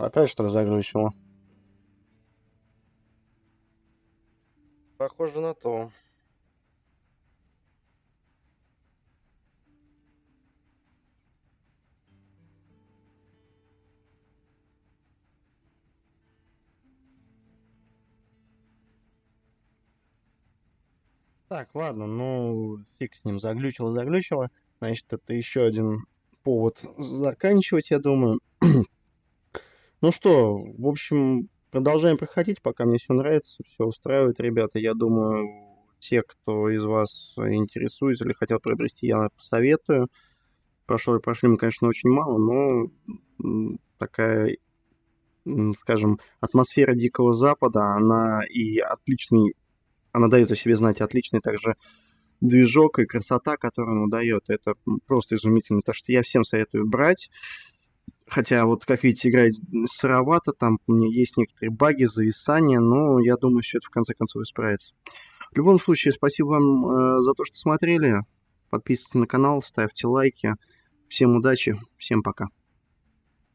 Опять что ли заглючило? Похоже на то. Так, ладно, ну, фиг с ним, заглючило. Значит, это еще один повод заканчивать, я думаю. Ну что, в общем, продолжаем проходить, пока мне все нравится, все устраивает, ребята. Я думаю, те, кто из вас интересуется или хотел приобрести, я посоветую. Прошли мы, конечно, очень мало, но такая, скажем, атмосфера Дикого Запада, она дает о себе знать отличный также движок и красота, которую он дает. Это просто изумительно. Так что я всем советую брать. Хотя, вот, как видите, играть сыровато, там у меня есть некоторые баги, зависания, но я думаю, все это в конце концов исправится. В любом случае, спасибо вам за то, что смотрели. Подписывайтесь на канал, ставьте лайки. Всем удачи, всем пока.